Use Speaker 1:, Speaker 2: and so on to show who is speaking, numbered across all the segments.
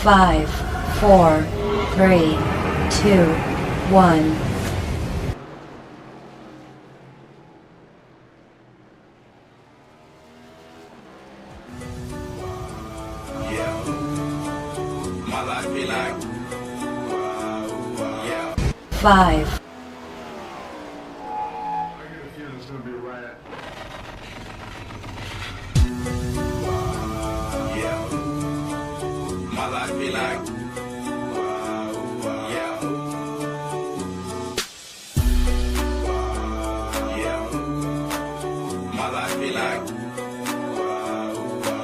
Speaker 1: 5, 4, 3, 2, 1.
Speaker 2: My life be like, yeah.
Speaker 1: 5.
Speaker 3: I get a feeling it's gonna be a riot.
Speaker 2: Yeah. My life be like, yeah. Yeah. My life be like,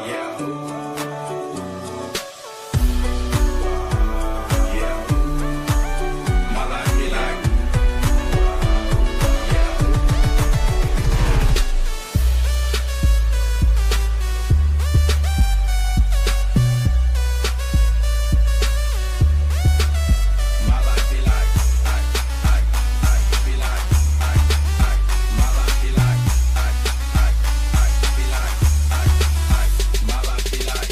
Speaker 2: yeah. Yeah. My life be like, my life be like, be like, my life be like, be like, my life be like,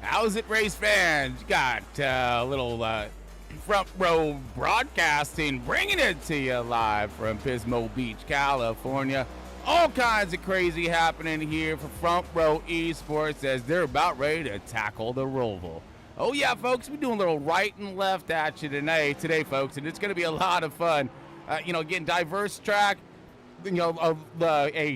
Speaker 4: How's it, race fans? You got a little front row broadcasting, bringing it to you live from Pismo Beach, California. All kinds of crazy happening here for Front Row Esports as they're about ready to tackle the ROVAL. Oh yeah, folks, we're doing a little right and left at you today, folks, and it's going to be a lot of fun. Again, diverse track. A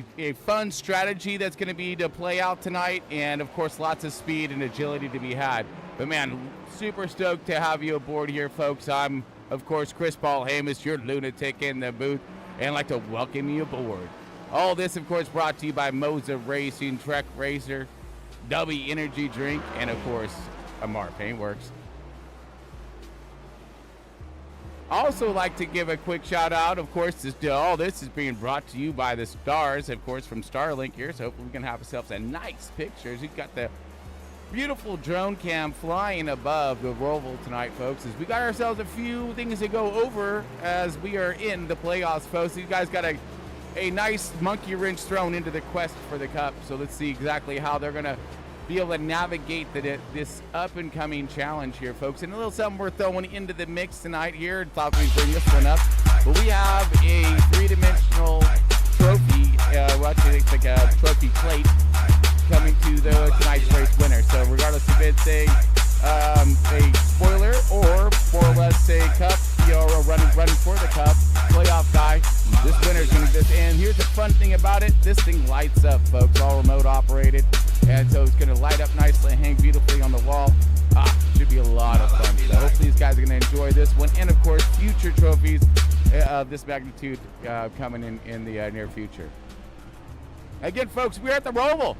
Speaker 4: fun strategy that's going to be to play out tonight, and of course lots of speed and agility to be had. But man, super stoked to have you aboard here, folks. I'm of course Chris Paul Hamus, your lunatic in the booth, and I'd like to welcome you aboard. All this of course brought to you by Moza Racing, Trek Racer, W Energy Drink, and of course Amar Paintworks. Also like to give a quick shout out, of course, all this is being brought to you by the stars, of course, from Starlink here. So hopefully we can have ourselves a nice pictures. We've got the beautiful drone cam flying above the ROVAL tonight, folks, as we got ourselves a few things to go over as we are in the playoffs, folks. You guys got a nice monkey wrench thrown into the quest for the cup. So let's see exactly how they're going to be able to navigate this up-and-coming challenge here, folks. And a little something we're throwing into the mix tonight here. Thought we'd bring this one up. But we have a three-dimensional trophy, it's like a trophy plate coming to tonight's race winner. So regardless if it's a spoiler or more or less a cup, or running for the cup, playoff guy, this winner's going to get this. And here's the fun thing about it. This thing lights up, folks, all remote operated. And so it's going to light up nicely and hang beautifully on the wall. Should be a lot of fun. So hopefully these guys are going to enjoy this one. And of course, future trophies of this magnitude coming in the near future. Again, folks, we're at the ROVAL.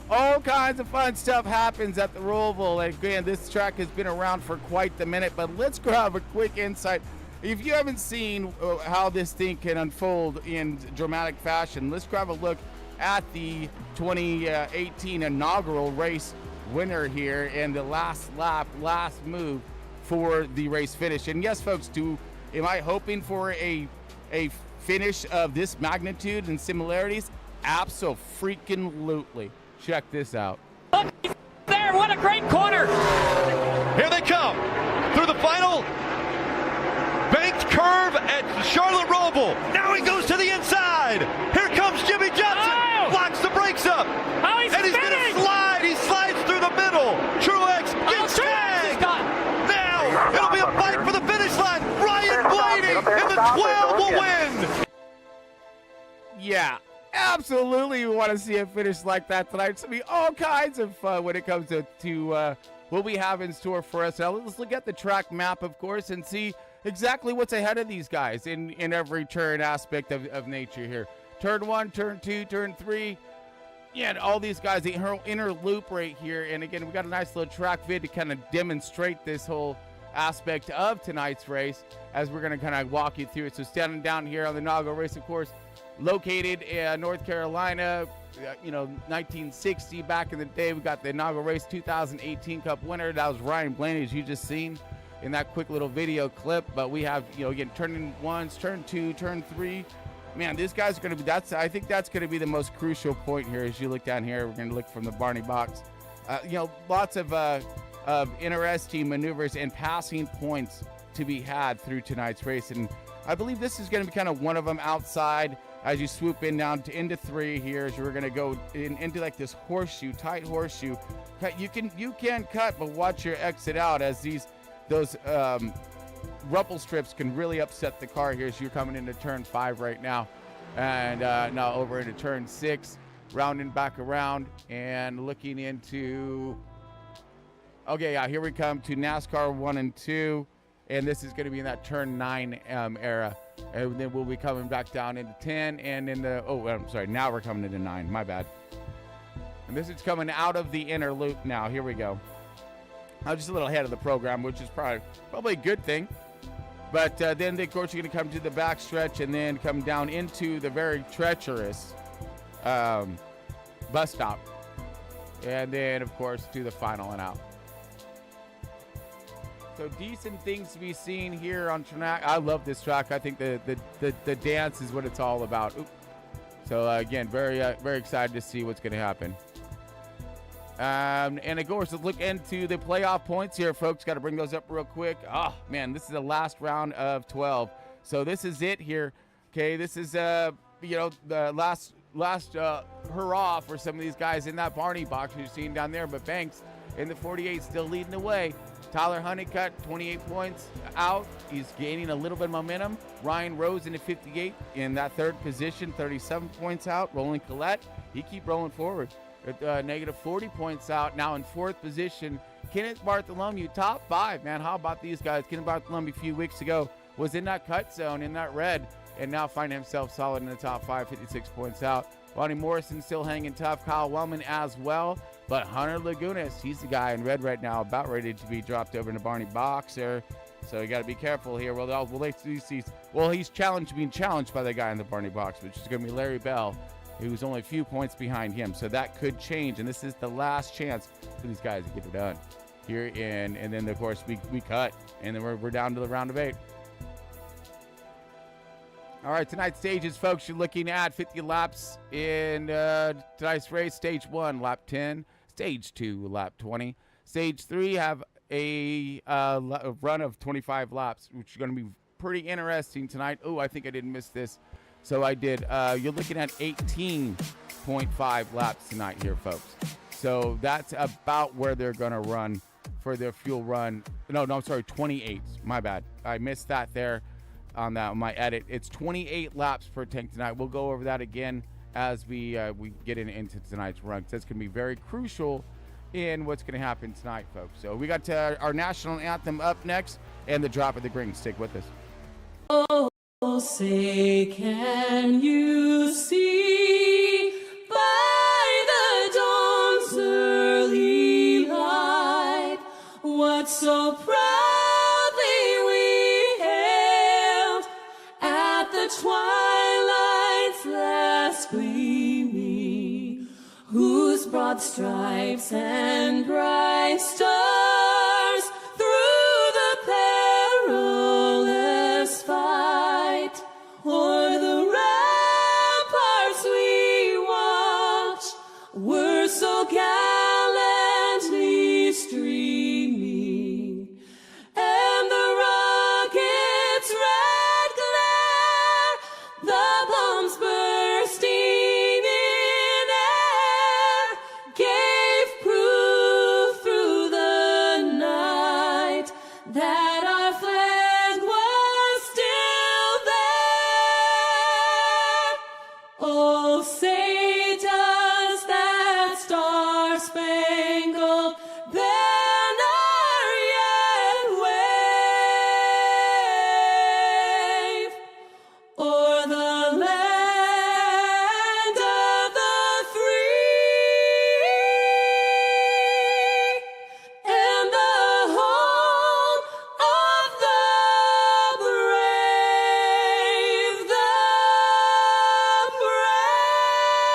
Speaker 4: All kinds of fun stuff happens at the ROVAL. And again, this track has been around for quite the minute, but let's grab a quick insight. If you haven't seen how this thing can unfold in dramatic fashion, let's grab a look at the 2018 inaugural race winner here and the last lap, last move for the race finish. And yes, folks, am I hoping for a finish of this magnitude and similarities? Abso-freaking-lutely. Check this out.
Speaker 5: There, what a great corner!
Speaker 6: Here they come through the final banked curve at Charlotte Roval. Now he goes to the inside. Here comes Jimmy Johnson.
Speaker 5: Oh!
Speaker 6: Blocks the brakes up.
Speaker 5: Oh, he's
Speaker 6: and he's going to slide. He slides through the middle. Truex gets tagged. Now it'll be a fight for the finish line. Ryan Blaney in the 12 will win.
Speaker 4: Yeah, absolutely. We want to see a finish like that tonight. It's going to be all kinds of fun when it comes to what we have in store for us. Now, let's look at the track map, of course, and see exactly what's ahead of these guys in every turn aspect of nature here. Turn 1, turn 2, turn 3. Yeah, and all these guys, the inner loop right here. And again, we got a nice little track vid to kind of demonstrate this whole aspect of tonight's race as we're going to kind of walk you through it. So standing down here on the inaugural race, of course, located in North Carolina, 1960 back in the day. We got the inaugural race 2018 Cup winner. That was Ryan Blaney, as you just seen in that quick little video clip. But we have, again, turning 1s, turn 2, turn 3. man, these guys are going to be, I think that's going to be the most crucial point here as you look down here. We're going to look from the Barney box. Lots of interesting maneuvers and passing points to be had through tonight's race. And I believe this is going to be kind of one of them outside as you swoop in down to into 3 here, as you're going to go into like this horseshoe, tight horseshoe. You can cut, but watch your exit out, as those rumble strips can really upset the car here as you're coming into turn 5 right now. And now over into turn 6, rounding back around and looking into, okay, yeah, here we come to NASCAR 1 and 2. And this is going to be in that turn 9 era. And then we'll be coming back down into 10 and in the, I'm sorry, now we're coming into 9, my bad. And this is coming out of the inner loop now. Here we go. I'm just a little ahead of the program, which is probably a good thing. But then, of course, you're going to come to the back stretch and then come down into the very treacherous bus stop. And then, of course, to the final and out. So decent things to be seen here on track. I love this track. I think the dance is what it's all about. Oop. So again, very excited to see what's going to happen. And of course, let's look into the playoff points here, folks. Got to bring those up real quick. Oh man, this is the last round of 12. So this is it here. Okay, this is the last hurrah for some of these guys in that Barney box you're seeing down there. But Banks in the 48 still leading the way. Tyler Honeycutt, 28 points out. He's gaining a little bit of momentum. Ryan Rose in the 58 in that 3rd position, 37 points out. Roland Collette, he keep rolling forward. Negative 40 points out. Now in 4th position, Kenneth Bartholomew, top 5. Man, how about these guys? Kenneth Bartholomew a few weeks ago was in that cut zone, in that red, and now finding himself solid in the top 5, 56 points out. Bonnie Morrison still hanging tough. Kyle Wellman as well. But Hunter Lagunas, he's the guy in red right now, about ready to be dropped over in the Barney box there. So you got to be careful here. Well, he's being challenged by the guy in the Barney box, which is going to be Larry Bell, who's only a few points behind him. So that could change, and this is the last chance for these guys to get it done here in. And then, of course, we cut, and then we're down to the round of 8. All right, tonight's stages, folks, you're looking at 50 laps in tonight's race. Stage 1, lap 10. Stage 2, lap 20. Stage 3 have a run of 25 laps, which is going to be pretty interesting tonight. Oh, I think I didn't miss this. So I did. You're looking at 18.5 laps tonight here, folks. So that's about where they're going to run for their fuel run. No, sorry, 28. My bad. I missed that there. On my edit, it's 28 laps per tank tonight. We'll go over that again as we get into tonight's run. That's going to be very crucial in what's going to happen tonight, folks. So we got our national anthem up next and the drop of the green. Stick with us.
Speaker 7: Oh, say can you see by the dawn's early light what so proudly twilight's last gleaming, whose broad stripes and bright stars through the perilous fight o'er the ramparts we watch were so gallantly streaming, and the rockets red glare, the bombs bursting in air, gave proof through the night that our flag was still there. Oh, say does that star-spangled banner yet wave o'er the land of the free and the home of the brave, the brave.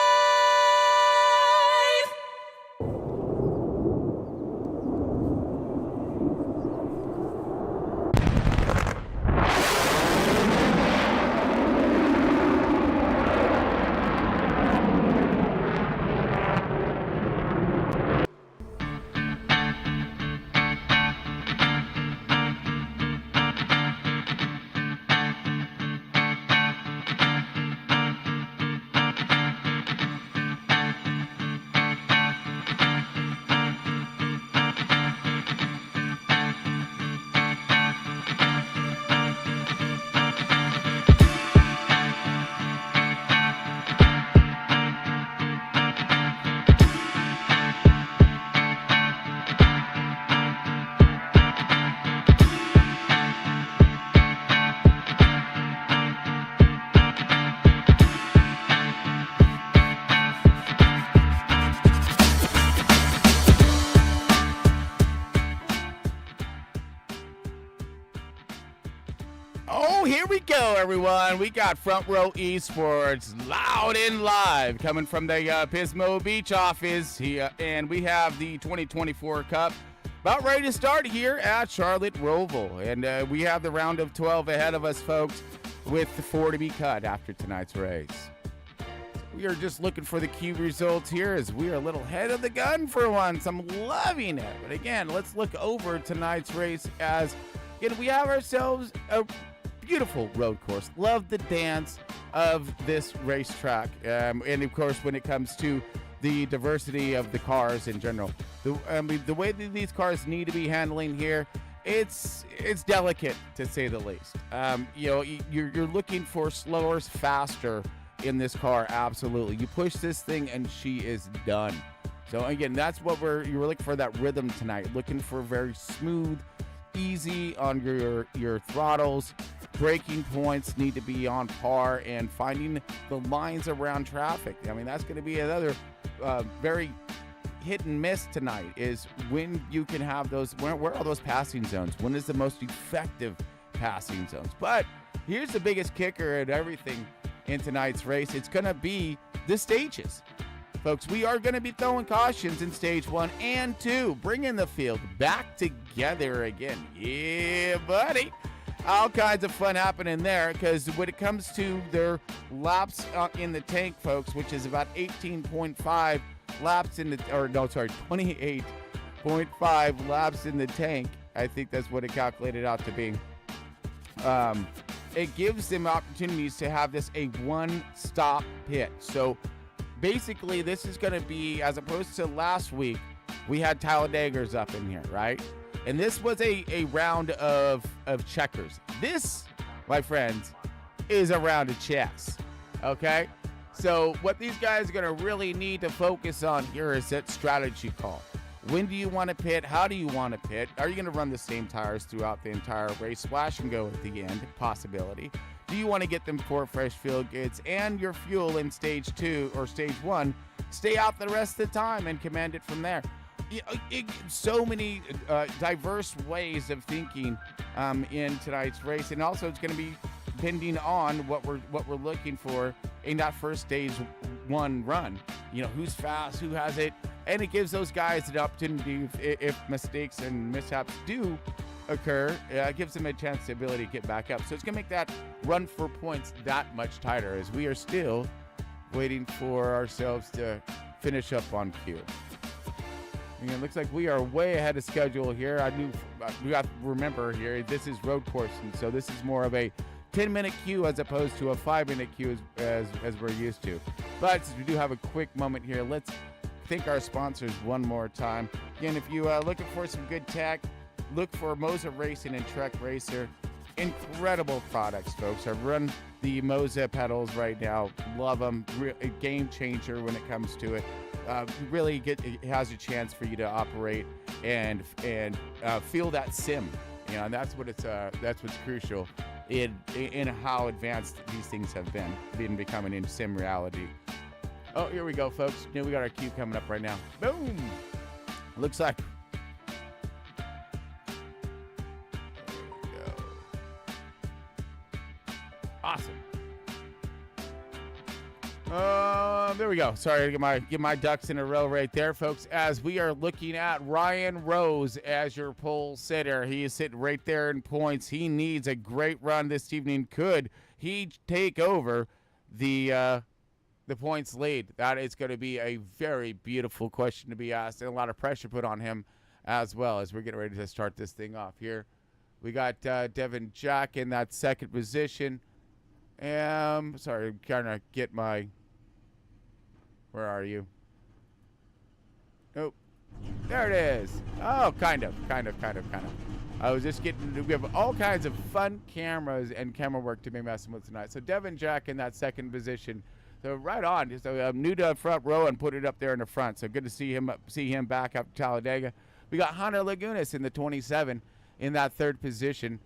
Speaker 4: Hello, everyone. We got Front Row Esports loud and live coming from the Pismo Beach office here, and we have the 2024 Cup about ready to start here at Charlotte ROVAL, and we have the round of 12 ahead of us, folks, with the 4 to be cut after tonight's race. We are just looking for the key results here as we are a little ahead of the gun for once. I'm loving it. But again, let's look over tonight's race as we have ourselves a beautiful road course. Love the dance of this racetrack. And of course, when it comes to the diversity of the cars in general, the way that these cars need to be handling here, it's delicate to say the least. You're looking for slower, faster in this car. Absolutely. You push this thing and she is done. So again, that's what you're looking for, that rhythm tonight. Looking for very smooth, easy on your throttles. Braking points need to be on par, and finding the lines around traffic. I mean, that's going to be another very hit and miss tonight, is when you can have those, where are those passing zones? When is the most effective passing zones? But here's the biggest kicker at everything in tonight's race. It's going to be the stages. Folks, we are going to be throwing cautions in stage 1 and 2, bringing the field back together again. Yeah, buddy. All kinds of fun happening there, because when it comes to their laps in the tank, folks, which is about 18.5 laps in the, 28.5 laps in the tank. I think that's what it calculated out to be. It gives them opportunities to have this a one-stop pit. So basically, this is going to be, as opposed to last week, we had Talladeggers up in here, right? And this was a round of checkers. This, my friends, is a round of chess, okay? So what these guys are going to really need to focus on here is that strategy call. When do you want to pit? How do you want to pit? Are you going to run the same tires throughout the entire race? Splash and go at the end, possibility. Do you want to get them 4 fresh fuel goods and your fuel in stage 2 or stage 1? Stay out the rest of the time and command it from there. So many diverse ways of thinking in tonight's race, and also it's going to be depending on what we're looking for in that first stage 1 run. Who's fast, who has it, and it gives those guys the opportunity, if mistakes and mishaps do occur, it gives them a chance, the ability to get back up. So it's going to make that run for points that much tighter, as we are still waiting for ourselves to finish up on cue. It looks like we are way ahead of schedule here. We got to remember here, this is road course, and so this is more of a 10-minute queue as opposed to a 5-minute queue as we're used to. But since we do have a quick moment here, let's thank our sponsors one more time. Again, if you are looking for some good tech, look for Moza Racing and Trek Racer. Incredible products, folks. I run the Moza pedals right now. Love them. A game changer when it comes to it. Really it has a chance for you to operate and feel that sim, and that's what's crucial in how advanced these things have been becoming in sim reality. Oh, here we go, folks. We got our cue coming up right now. Boom. Looks like. There we go. Awesome. There we go. Sorry to get my ducks in a row right there, folks, as we are looking at Ryan Rose as your pole sitter. He is sitting right there in points. He needs a great run this evening. Could he take over the points lead? That is going to be a very beautiful question to be asked, and a lot of pressure put on him as well, as we're getting ready to start this thing off here. We got Devin Jack in that second position. Sorry, I'm trying to get my... Where are you? Oh, there it is. Oh, kind of. I was just getting... We have all kinds of fun cameras and camera work to be messing with tonight. So Devin Jack in that second position. So right on. So I'm new to front row and put it up there in the front. So good to see him back up to Talladega. We got Hunter Lagunas in the 27 in that third position.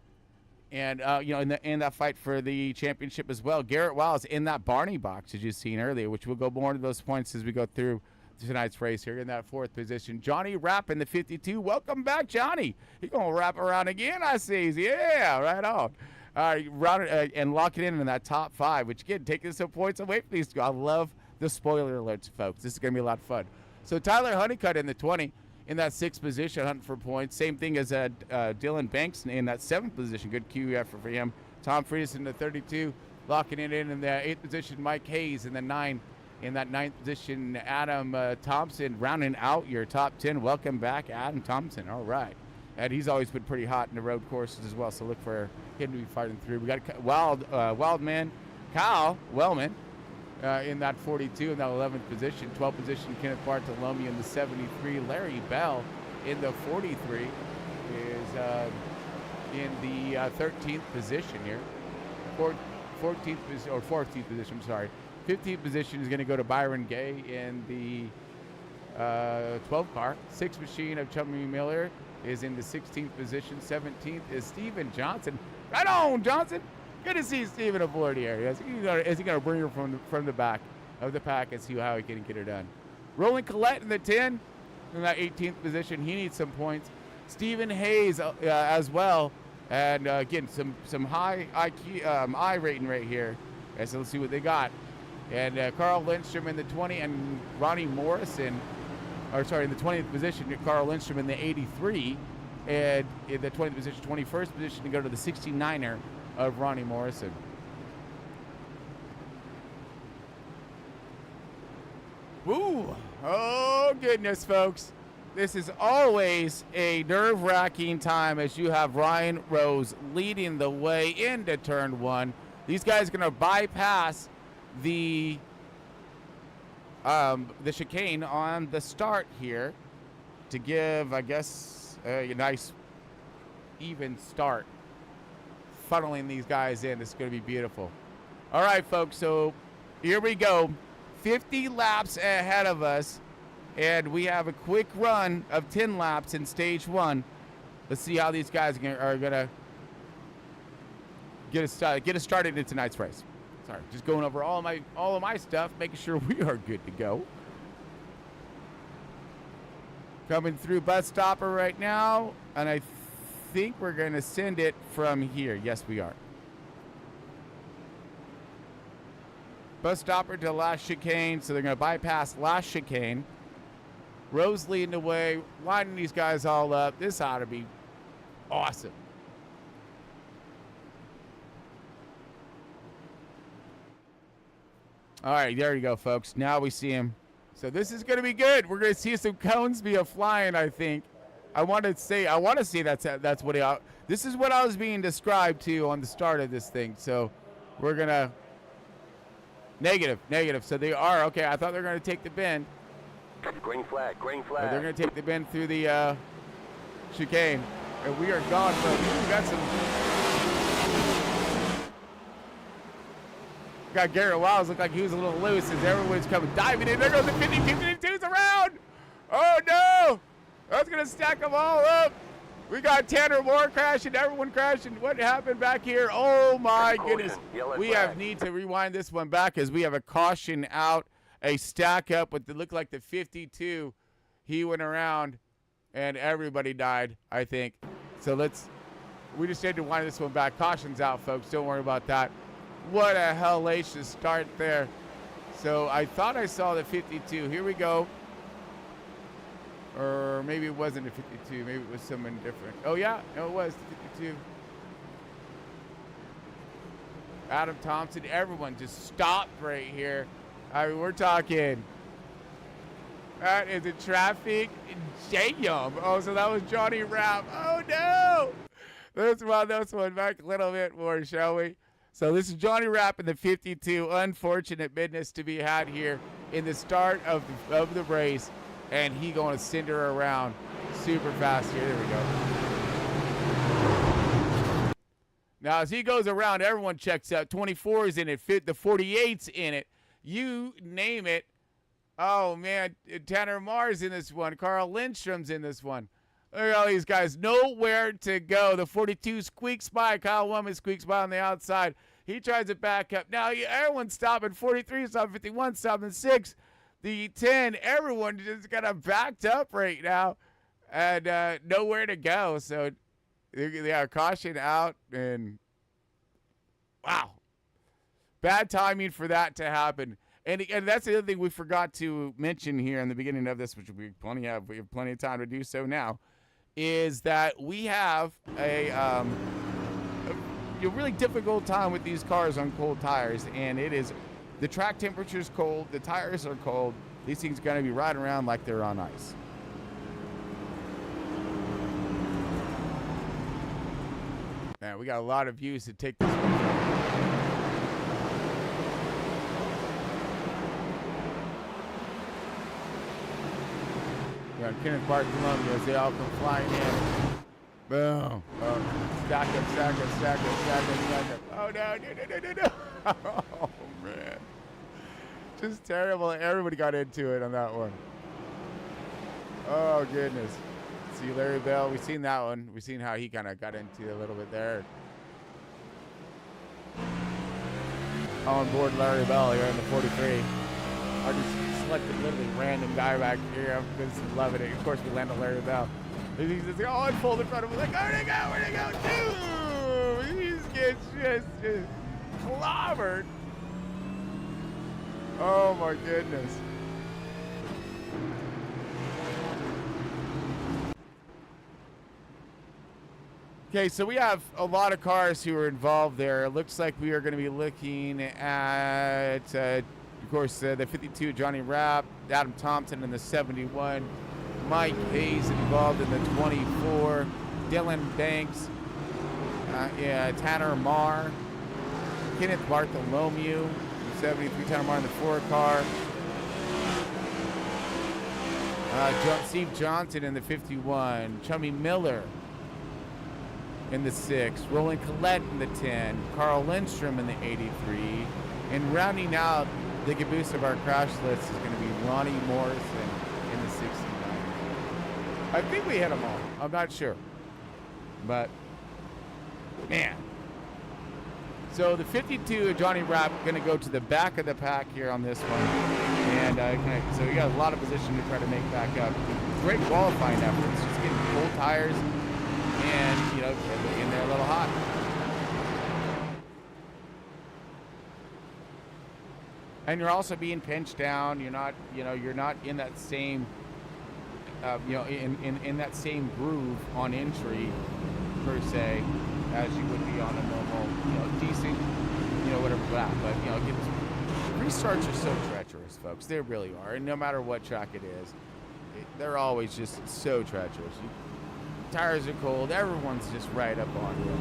Speaker 4: And, in that fight for the championship as well. Garrett Wiles in that Barney box, as you've seen earlier, which we'll go more into those points as we go through tonight's race here in that fourth position. Johnny Rapp in the 52. Welcome back, Johnny. He's going to wrap around again, I see. Yeah, right on. round it, and lock it in that top 5, which again, taking some points away from these two. I love the spoiler alerts, folks. This is going to be a lot of fun. So Tyler Honeycutt in the 20 in that 6th position, hunting for points. Same thing as Dylan Banks in that 7th position. Good Q effort for him. Tom Friedis in the 32, locking it in the 8th position. Mike Hayes in the 9. In that 9th position, Adam Thompson rounding out your top 10. Welcome back, Adam Thompson. All right. And he's always been pretty hot in the road courses as well, so look for him to be fighting through. We got wild man Kyle Wellman in that 42 in that 11th position. 12th position, Kenneth Bartolome in the 73. Larry Bell in the 43 is in the 13th position here. 14th position, I'm sorry. 15th position is going to go to Byron Gay in the 12 car. 6th machine of Chummy Miller is in the 16th position. 17th is Steven Johnson. Right on, Johnson. Good to see Steven aboard here. Is he going to bring her from the back of the pack and see how he can get her done? Roland Collette in the 10 in that 18th position. He needs some points. Stephen Hayes as well. And again, some high IQ, I rating right here. And so let's see what they got. And Carl Lindstrom in the 20 and Ronnie Morrison, in the 20th position, Carl Lindstrom in the 83. And in the 20th position, 21st position to go to the 69er of Ronnie Morrison. Woo! Oh, goodness, folks. This is always a nerve-wracking time as you have Ryan Rose leading the way into turn 1. These guys are going to bypass the chicane on the start here to give, I guess, a nice even start. Funneling these guys in. It's going to be beautiful. All right, folks, so here we go. 50 laps ahead of us, and we have a quick run of 10 laps in stage 1. Let's see how these guys are going to get us started in tonight's race. Sorry, just going over all of my stuff, making sure we are good to go. Coming through bus stopper right now, and I think we're going to send it from here. Yes, we are. Bus stopper to last chicane, so they're going to bypass last chicane. Rose leading the way, lining these guys all up. This ought to be awesome. All right, there you go, folks. Now we see him. So this is going to be good. We're going to see some cones be a-flying, I think. I want to say that's what this is what I was being described to on the start of this thing. So we're going to negative. So they are. Okay, I thought they were going to take the bend.
Speaker 8: Green flag.
Speaker 4: But they're going to take the bend through the chicane. And we are gone, folks. We got some. Got Garrett Wiles looked like he was a little loose as everyone's coming diving in. There goes the 52s around. Oh no! That's gonna stack them all up. We got Tanner Moore crashing, everyone crashing. What happened back here? Oh my goodness. We need to rewind this one back as we have a caution out, a stack up with the look like the 52. He went around and everybody died, I think. So we just need to wind this one back. Caution's out, folks. Don't worry about that. What a hellacious start there. So I thought I saw the 52. Here we go. Or maybe it wasn't a 52. Maybe it was someone different. Oh, yeah. No, it was the 52. Adam Thompson. Everyone just stopped right here. I mean, we're talking. That is a traffic jam. Oh, so that was Johnny Rapp. Oh, no. Let's run this one back a little bit more, shall we? So this is Johnny Rapp in the 52. Unfortunate business to be had here in the start of the race. And he going to send her around super fast here. There we go. Now, as he goes around, everyone checks out. 24 is in it. The 48's in it. You name it. Oh, man. Tanner Marr's in this one. Carl Lindstrom's in this one. Look at all these guys. Nowhere to go. The 42 squeaks by. Kyle Wellman squeaks by on the outside. He tries to back up. Now, everyone's stopping. 43 stopping. 51 stopping. 6. The 10. Everyone just kind of backed up right now. And nowhere to go. So, they are caution out. And Wow. Bad timing for that to happen. And that's the other thing we forgot to mention here in the beginning of this, which we have plenty of time to do so now, is that we have a really difficult time with these cars on cold tires, and it is the track temperature is cold, the tires are cold. These things are going to be riding around like they're on ice. Man, we got a lot of views to take this one. Kenneth Bartholomew as they all come flying in. Boom. Oh, stack up. Oh, no. Oh, man. Just terrible. Everybody got into it on that one. Oh, goodness. See Larry Bell. We've seen that one. We've seen how he kind of got into it a little bit there. On board Larry Bell here in the 43. I just selected literally random guy back here. I'm just loving it. Of course, we landed Larry Bell. He's just all unfolded in front of him. Like, where'd he go? Dude! He gets just clobbered. Oh, my goodness. Okay, so we have a lot of cars who are involved there. It looks like we are going to be looking at, of course, the 52, Johnny Rapp, Adam Thompson in the 71, Mike Hayes involved in the 24, Dylan Banks, Tanner Marr, Kenneth Bartholomew, the 73, Tanner Marr in the 4 car, Steve Johnson in the 51, Chummy Miller in the 6, Roland Collette in the 10, Carl Lindstrom in the 83, and rounding out the caboose of our crash list is going to be Ronnie Morrison in the 69. I think we hit them all. I'm not sure. But, man. So the 52, Johnny Rapp, going to go to the back of the pack here on this one. And so you got a lot of position to try to make back up. Great qualifying efforts. Just getting cold tires and, in there a little hot. And you're also being pinched down. You're not in that same, in that same groove on entry per se as you would be on a normal, decent, whatever lap. But restarts are so treacherous, folks. They really are. And no matter what track it is, they're always just so treacherous. Tires are cold. Everyone's just right up on you.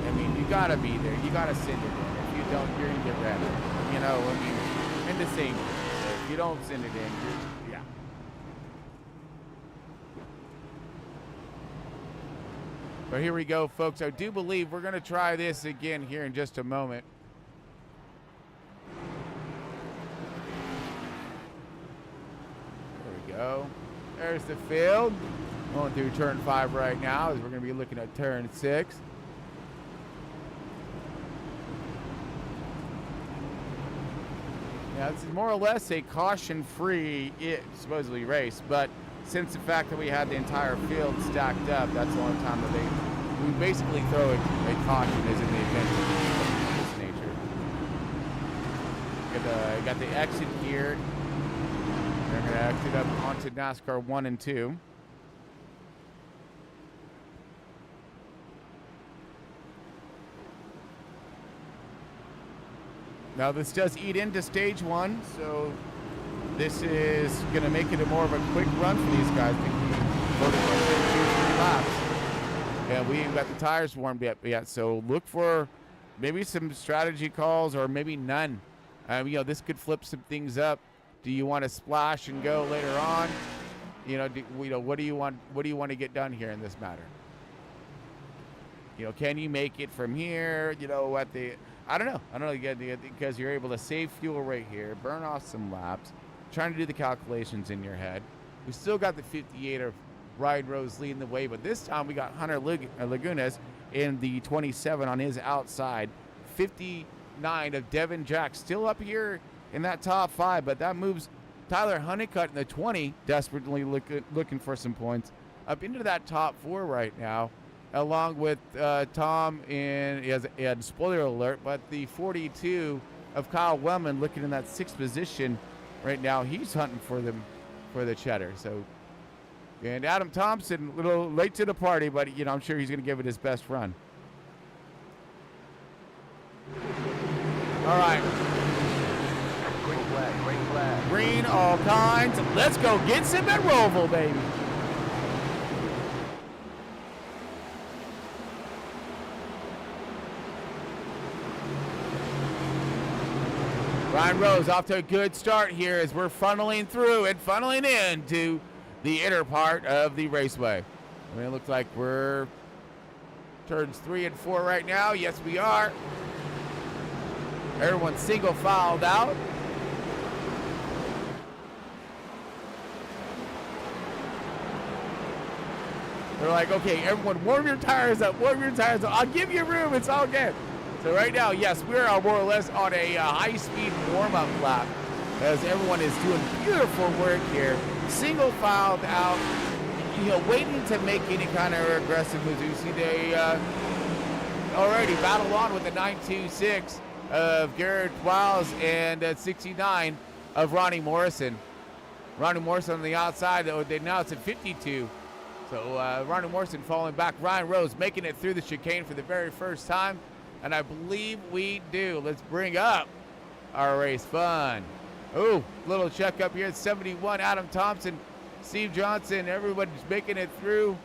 Speaker 4: I mean, you gotta be there. You gotta send it in. If you don't, you're gonna get red. And the same. If you don't send it in, yeah. But here we go, folks. I do believe we're going to try this again here in just a moment. There we go. There's the field. Going through turn 5 right now as we're going to be looking at turn 6. Now, this is more or less a caution-free, supposedly, race, but since the fact that we had the entire field stacked up, that's the only time that we basically throw a caution is in the event of this nature. Got the exit here. We're going to exit up onto NASCAR 1 and 2. Now this does eat into stage 1, so this is going to make it more of a quick run for these guys. Both 2 or 3 laps. And we ain't got the tires warmed up yet, so look for maybe some strategy calls or maybe none. This could flip some things up. Do you want to splash and go later on? What do you want? What do you want to get done here in this matter? Can you make it from here? I don't know. Because you're able to save fuel right here, burn off some laps, trying to do the calculations in your head. We still got the 58 of Ryan Rose leading the way, but this time we got Hunter Lagunas in the 27 on his outside. 59 of Devin Jack still up here in that top 5, but that moves Tyler Honeycutt in the 20, desperately looking for some points, up into that top 4 right now. along with Tom, and he had spoiler alert, but the 42 of Kyle Wellman looking in that 6th position right now. He's hunting for the cheddar. So, and Adam Thompson, a little late to the party, but I'm sure he's going to give it his best run. All right.
Speaker 8: Green flag, green flag.
Speaker 4: Green, all kinds. Let's go get some at ROVAL, baby. Ryan Rose off to a good start here as we're funneling through and funneling into the inner part of the raceway. I mean, it looks like we're turns 3 and 4 right now. Yes, we are. Everyone's single filed out. They're like, okay, everyone warm your tires up, warm your tires up. I'll give you room, it's all good. So right now, yes, we're more or less on a high-speed warm-up lap as everyone is doing beautiful work here. Single filed out, waiting to make any kind of aggressive moves. You see they already battle on with the 926 of Garrett Wiles and 69 of Ronnie Morrison. Ronnie Morrison on the outside, now it's at 52. So Ronnie Morrison falling back. Ryan Rose making it through the chicane for the very first time. And I believe we do. Let's bring up our race fun. Oh, little check up here at 71. Adam Thompson, Steve Johnson, everybody's making it through.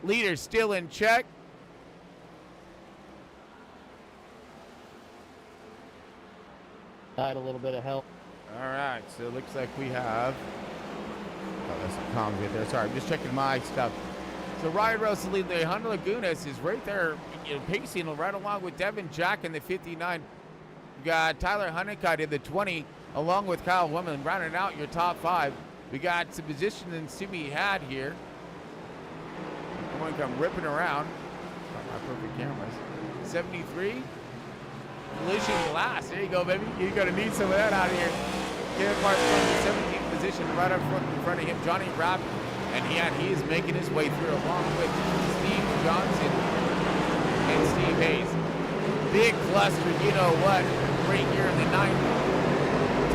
Speaker 4: Leader still in check.
Speaker 9: Had a little bit of help.
Speaker 4: All right, so it looks like we have. Oh, that's some comms right there. Sorry, I'm just checking my stuff. So Ryan Rose is leading. The Hunter Lagunas is right there, pacing right along with Devin Jack in the 59. We got Tyler Honeycutt in the 20, along with Kyle Woman, rounding out your top 5. We got some positions to be had here. I'm going to come ripping around. My perfect cameras. 73. Collision glass. There you go, baby. You're going to need some of that out here. Garrett Park from the 17th position, right up front in front of him, Johnny Rapp. And he is making his way through along with Steve Johnson and Steve Hayes. Big cluster, you know what, right here in the 9th,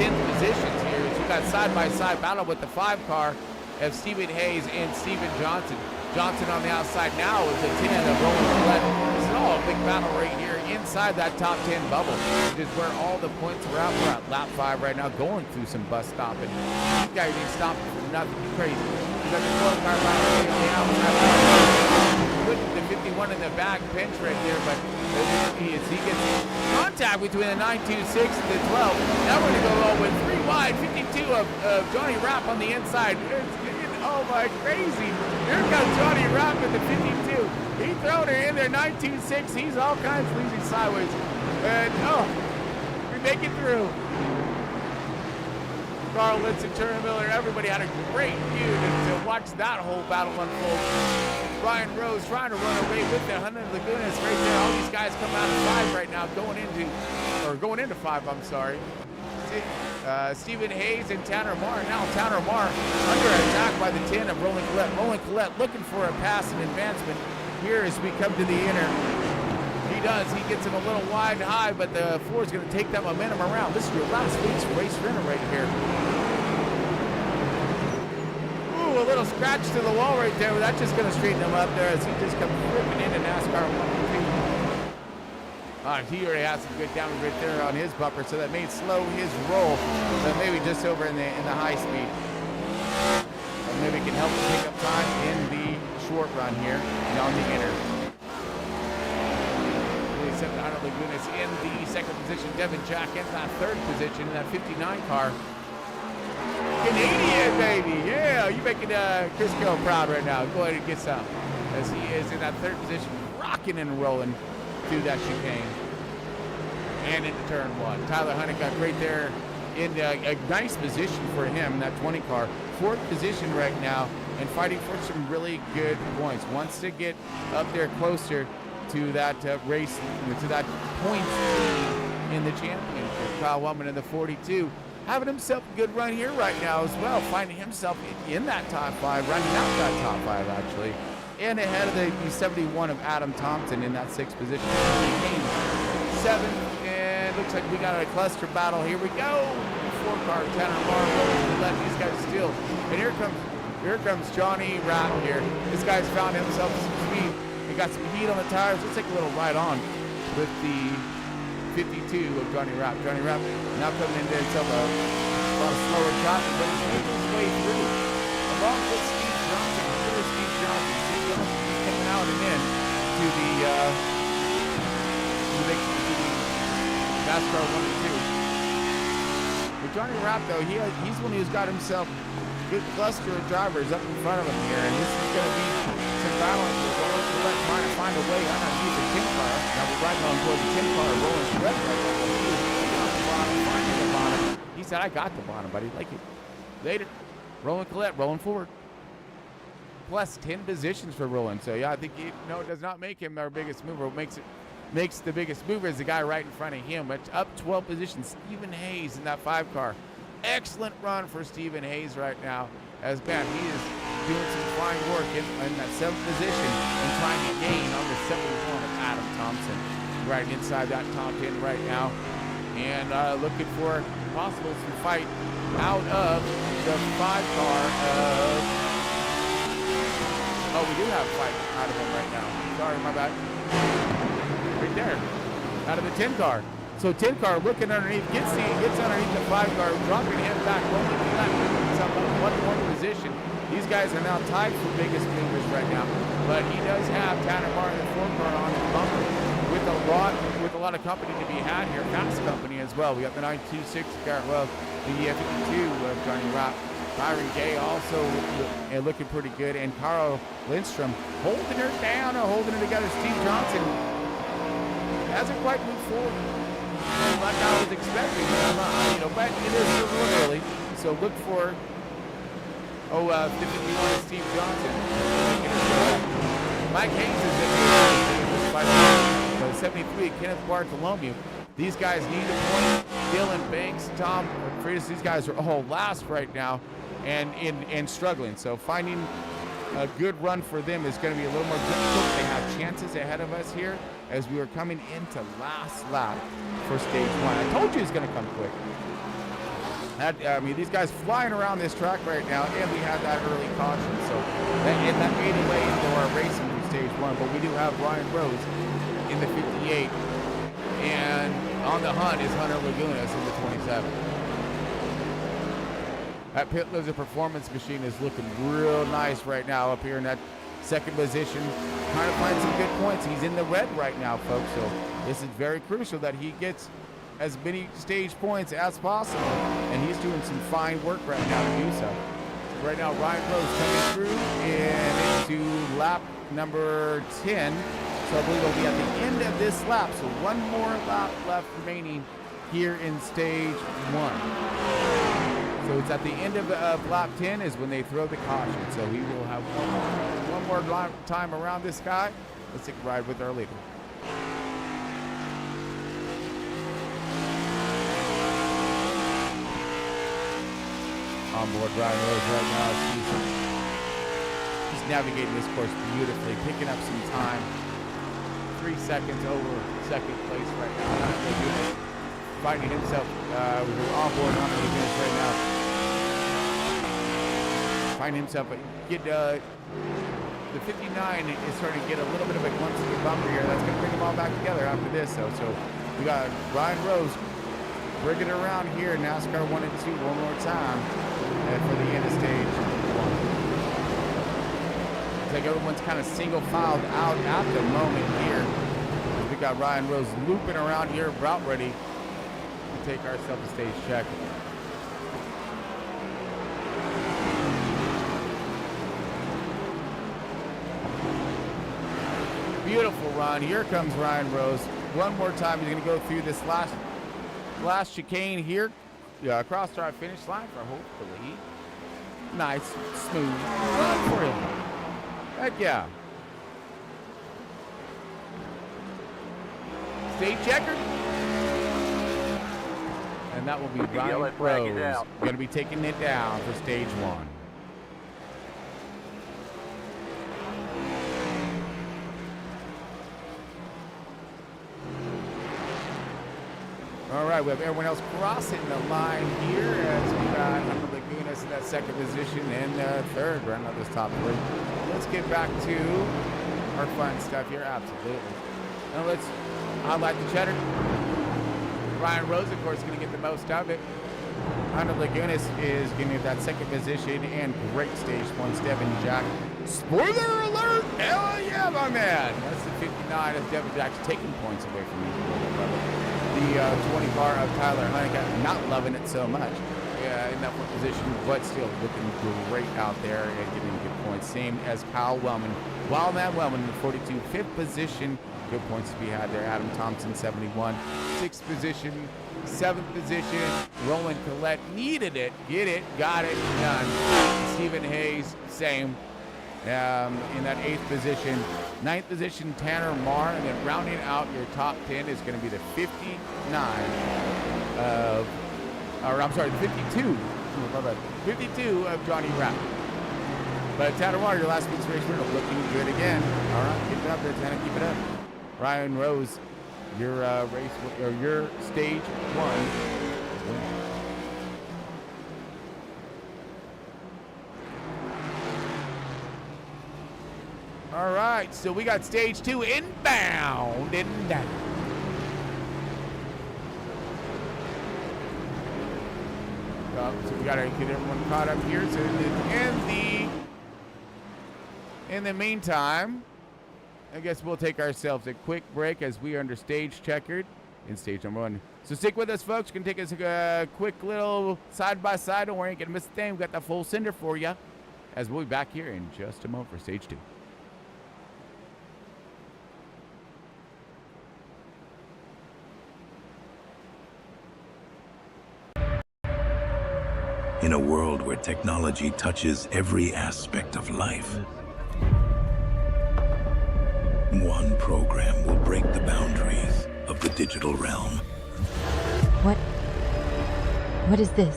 Speaker 4: 10th positions here. So we got side-by-side battle with the 5 car of Stephen Hayes and Stephen Johnson. Johnson on the outside now is the 10 of Roland Flett. This is all a big battle right here inside that top 10 bubble, which is where all the points are at. We're at lap 5 right now, going through some bus stopping. These guys ain't stopping for nothing crazy. Got the 12 car battle on the outside. Putting the 51 in the back bench right there, but he gets contact between the 926 and the 12. Now we're going to go with 3 wide, 52 of Johnny Rapp on the inside. Oh my, crazy. Here comes Johnny Rapp in the 52. He thrown her in there, 926. He's all kinds of losing sideways. And we make it through. Carl Litz and Turner Miller, everybody had a great view to watch that whole battle unfold. Ryan Rose trying to run away with the Hunter Lagunas right there. All these guys come out of 5 right now, going into 5, I'm sorry. Stephen Hayes and Tanner Marr. Now Tanner Marr under attack by the 10 of Roland Collette. Roland Collette looking for a pass and advancement here as we come to the inner. He does. He gets him a little wide and high, but the 4 is going to take that momentum around. This is your last week's race winner right here. Ooh, a little scratch to the wall right there, but that's just going to straighten him up there as he just comes ripping into NASCAR 1-2. He already has some good damage right there on his bumper, so that may slow his roll, but maybe just over in the high speed. Or maybe it can help him pick up time in the short run here and on the inner. Hunter Lagunas in the 2nd position. Devin Jack in that 3rd position in that 59 car. Canadian, baby. Yeah, you making Chris Gill proud right now. Go ahead and get some. As he is in that 3rd position, rocking and rolling through that chicane. And into turn 1. Tyler Honeycutt right there in a nice position for him in that 20 car. 4th position right now and fighting for some really good points. Wants to get up there closer to that race, to that point in the championship. Kyle Wellman in the 42 having himself a good run here right now as well, finding himself in that top 5, running out that top 5 actually, and ahead of the 71 of Adam Thompson in that 6th position. 7th, and looks like we got a cluster battle. Here we go. 4-car, Tanner Marr rolling to the left. These guys still, and here comes Johnny Rapp here. This guy's found himself some speed. He got some heat on the tires. Let's take a little ride on with the 52 of Johnny Rapp. Johnny Rapp now coming into himself a lot of slower chopping, but he's making his way through. Along with Steve Johnson, Steve Johnson. Steve Johnson coming out and in to the NASCAR 1 and 2. But Johnny Rapp, though, he's one who's got himself a good cluster of drivers up in front of him here, and this is going to be some battling for Roland trying to find a way underneath the 10 car. Now we're riding on board the 10 car, Roland's red right now. He was on the bottom, finding the bottom. He said, I got the bottom, buddy. Like it. Later. Roland Collette rolling forward. Plus 10 positions for Roland. So, yeah, I think it does not make him our biggest mover. What makes the biggest mover is the guy right in front of him. But up 12 positions, Stephen Hayes in that 5 car. Excellent run for Stephen Hayes right now. As man, he is doing some fine work in that 7th position and trying to gain on the 71 of Adam Thompson. Right inside that top 10 right now. And looking for possible some fight out of the 5 car of... Oh, we do have a fight out of him right now. Sorry, my bad. Right there. Out of the 10 car. So 10 car looking underneath, gets underneath the 5 car, dropping him back, rolling to the left. It's up on 1 position. These guys are now tied for biggest movers right now. But he does have Tanner Marr in the 4 car on his bumper with a lot of company to be had here. Fast company as well. We got the 926 car, well, the 52 of Johnny Rapp. Byron Gay also looking pretty good, and Carl Lindstrom holding her down or holding it together. Steve Johnson hasn't quite moved forward like I was expecting. But it is a little early, so look for 51 is Steve Johnson. Mike Hayes is in the 73. Kenneth Bartholomew. These guys need a point. Dylan Banks, Tom Freitas, these guys are all last right now and struggling. So finding a good run for them is going to be a little more difficult. They have chances ahead of us here as we are coming into last lap for stage 1. I told you it's going to come quick. These guys flying around this track right now, and we have that early caution. So that made a way into our racing through stage 1. But we do have Ryan Rose in the 58. And on the hunt is Hunter Lagunas in the 27. That Pit Lizard Performance Machine is looking real nice right now up here in that 2nd position. Trying to find some good points. He's in the red right now, folks. So this is very crucial that he gets as many stage points as possible. And he's doing some fine work right now to do so. Right now, Ryan Rose coming through and into lap number 10. So I believe it'll be at the end of this lap. So 1 more lap left remaining here in stage 1. So it's at the end of lap 10 is when they throw the caution. So we will have one more time around this guy. Let's take a ride with our leader. On board Ryan Rose right now. He's navigating this course beautifully, picking up some time. 3 seconds over 2nd place right now. Finding himself with on board on the units right now. Finding himself the 59 is starting to get a little bit of a glimpse of the bumper here. That's going to bring them all back together after this. So we got Ryan Rose bringing it around here. NASCAR 1 and 2 one more time for the end of stage 1. Like everyone's kind of single filed out at the moment here. We got Ryan Rose looping around here, about ready to take ourselves a stage check. Beautiful run. Here comes Ryan Rose. One more time. He's going to go through this last chicane here. Across our finish line for hopefully nice, smooth run for him. Heck yeah. Stage checker. And and that will be
Speaker 8: The
Speaker 4: Ryan
Speaker 8: yellow flag is
Speaker 4: Rose
Speaker 8: out.
Speaker 4: going to be taking it down for stage 1. All right, we have everyone else crossing the line here as we got Hunter Lagunas in that second position and third, running up this top 3. Let's get back to our fun stuff here. Absolutely. Now let's highlight the cheddar. Ryan Rose, of course, going to get the most of it. Hunter Lagunas is getting that second position and great stage 1 Devin Jack. Spoiler alert! Hell yeah, my man! That's the 59 as Devin Jack's taking points away from me. The 20 car of Tyler Honeycutt, not loving it so much in that fourth position, but still looking great out there and getting good points. Same as Kyle Wellman. Wildman Wellman in the 42, 5th position. Good points to be had there. Adam Thompson, 71. 6th position, 7th position. Roland Collette needed it, get it, got it, done. Stephen Hayes, same. In that 8th position. 9th position, Tanner Marr, and then rounding out your top 10 is going to be the 59 of, or I'm sorry, the 52. 52 of Johnny Rapp. But Tanner Marr, your last week's race winner, looking good again. All right, keep it up there, Tanner, keep it up. Ryan Rose, your race, or your stage 1. All right, so we got stage 2 inbound and down. So we gotta get everyone caught up here. So in the meantime, I guess we'll take ourselves a quick break as we are under stage checkered in stage number 1. So stick with us, folks. Gonna take us a quick little side by side. Don't worry, ain't gonna miss a thing. We got that full sender for you, as we'll be back here in just a moment for stage 2.
Speaker 9: In a world where technology touches every aspect of life, one program will break the boundaries of the digital realm.
Speaker 1: What is this?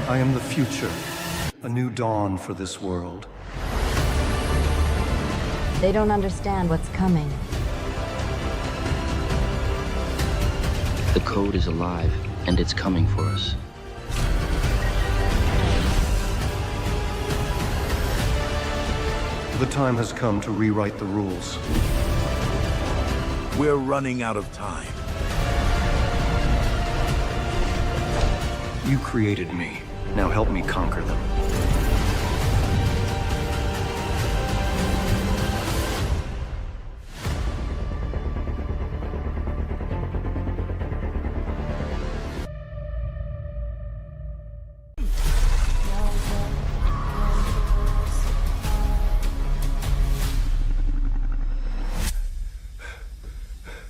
Speaker 10: I am the future, a new dawn for this world.
Speaker 1: They don't understand what's coming.
Speaker 11: The code is alive, and it's coming for us.
Speaker 10: The time has come to rewrite the rules.
Speaker 9: We're running out of time.
Speaker 10: You created me. Now help me conquer them.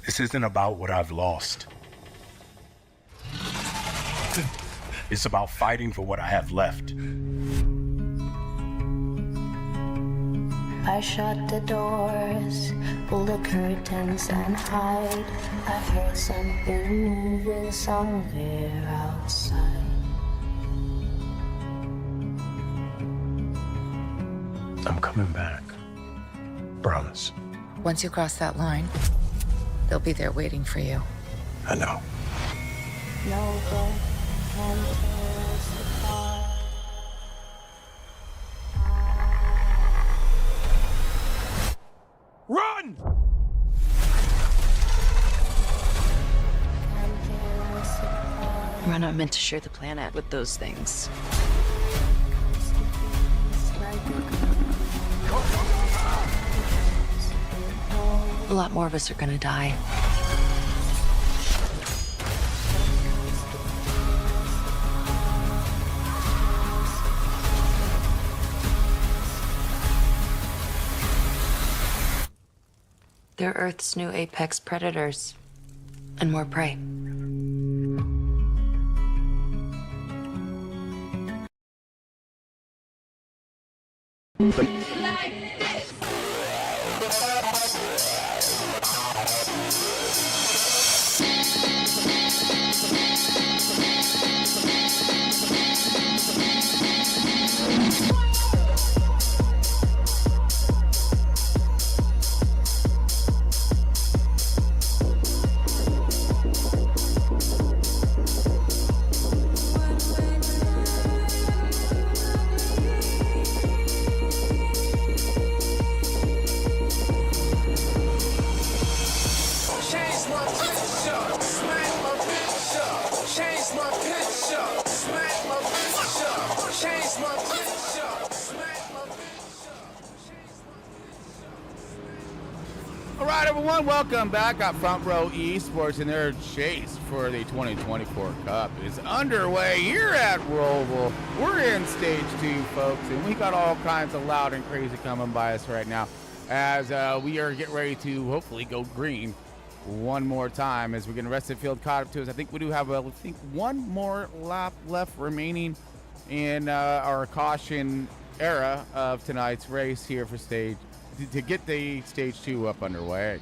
Speaker 12: This isn't about what I've lost. It's about fighting for what I have left.
Speaker 13: I shut the doors, pull the curtains and hide. I've heard something moving somewhere outside.
Speaker 12: I'm coming back. Promise.
Speaker 14: Once you cross that line, they'll be there waiting for you.
Speaker 12: I know.
Speaker 13: No one can tear us apart.
Speaker 6: Run!
Speaker 14: We're not meant to share the planet with those things. A lot more of us are gonna die. They're Earth's new apex predators, and more prey.
Speaker 7: Like this.
Speaker 4: All right, everyone, welcome back. Got Front Row Esports, and their chase for the 2024 Cup is underway here at ROVAL. We're in stage 2, folks, and we got all kinds of loud and crazy coming by us right now as we are getting ready to hopefully go green one more time as we're getting the rest of the field caught up to us. I think we do have, I think, one more lap left remaining in our caution era of tonight's race here for stage to get the stage 2 up underway.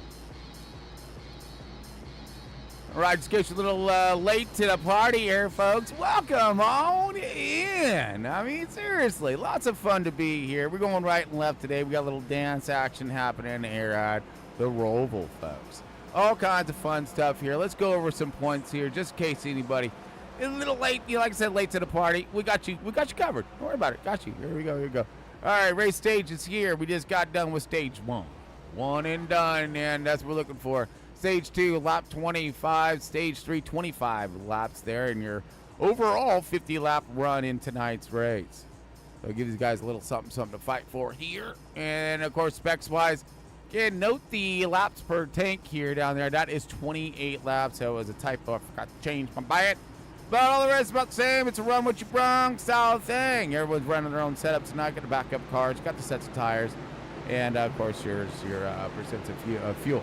Speaker 4: All right, just get you a little late to the party here, folks. Welcome on in. I mean, seriously, lots of fun to be here. We're going right and left today. We got a little dance action happening here at the ROVAL, folks. All kinds of fun stuff here. Let's go over some points here, just in case anybody is a little late. You know, like I said, late to the party. We got you covered. Don't worry about it. Got you. Here we go. Here we go. All right, race stage is here. We just got done with stage 1. One and done, and that's what we're looking for. Stage 2, lap 25. Stage 3, 25 laps there, and your overall 50-lap run in tonight's race. So give these guys a little something to fight for here. And, of course, specs-wise, again, note the laps per tank here down there. That is 28 laps, so it was a typo. I forgot to change my byte. But all the rest is about the same. It's a run what you brung style thing. Everyone's running their own setup tonight. Got the backup cars, got the sets of tires, and of course your percents of fuel.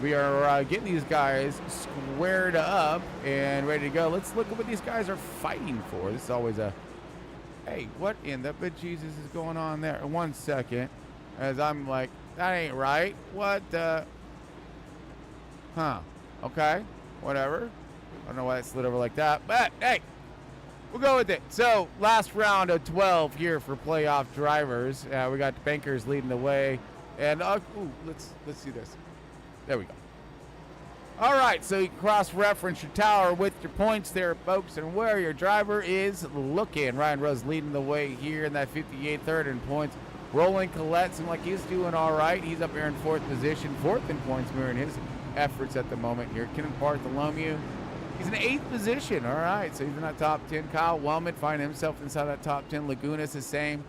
Speaker 4: We are getting these guys squared up and ready to go. Let's look at what these guys are fighting for. This is always a, hey, what in the bejesus is going on there? 1 second, as I'm like, that ain't right. What the? Huh? Okay, whatever. I don't know why it slid over like that, but hey, we'll go with it. So last round of 12 here for playoff drivers. We got the bankers leading the way, and let's see this. There we go. All right, so you can cross-reference your tower with your points there, folks, and where your driver is looking. Ryan Rose leading the way here in that 58th, third in points. Roland Collette seems like he's doing all right. He's up here in 4th position, 4th in points, mirroring his efforts at the moment here. Kenan Bartholomew, he's in 8th position. All right, so he's in that top 10. Kyle Wellman finding himself inside that top 10. Lagunas the same.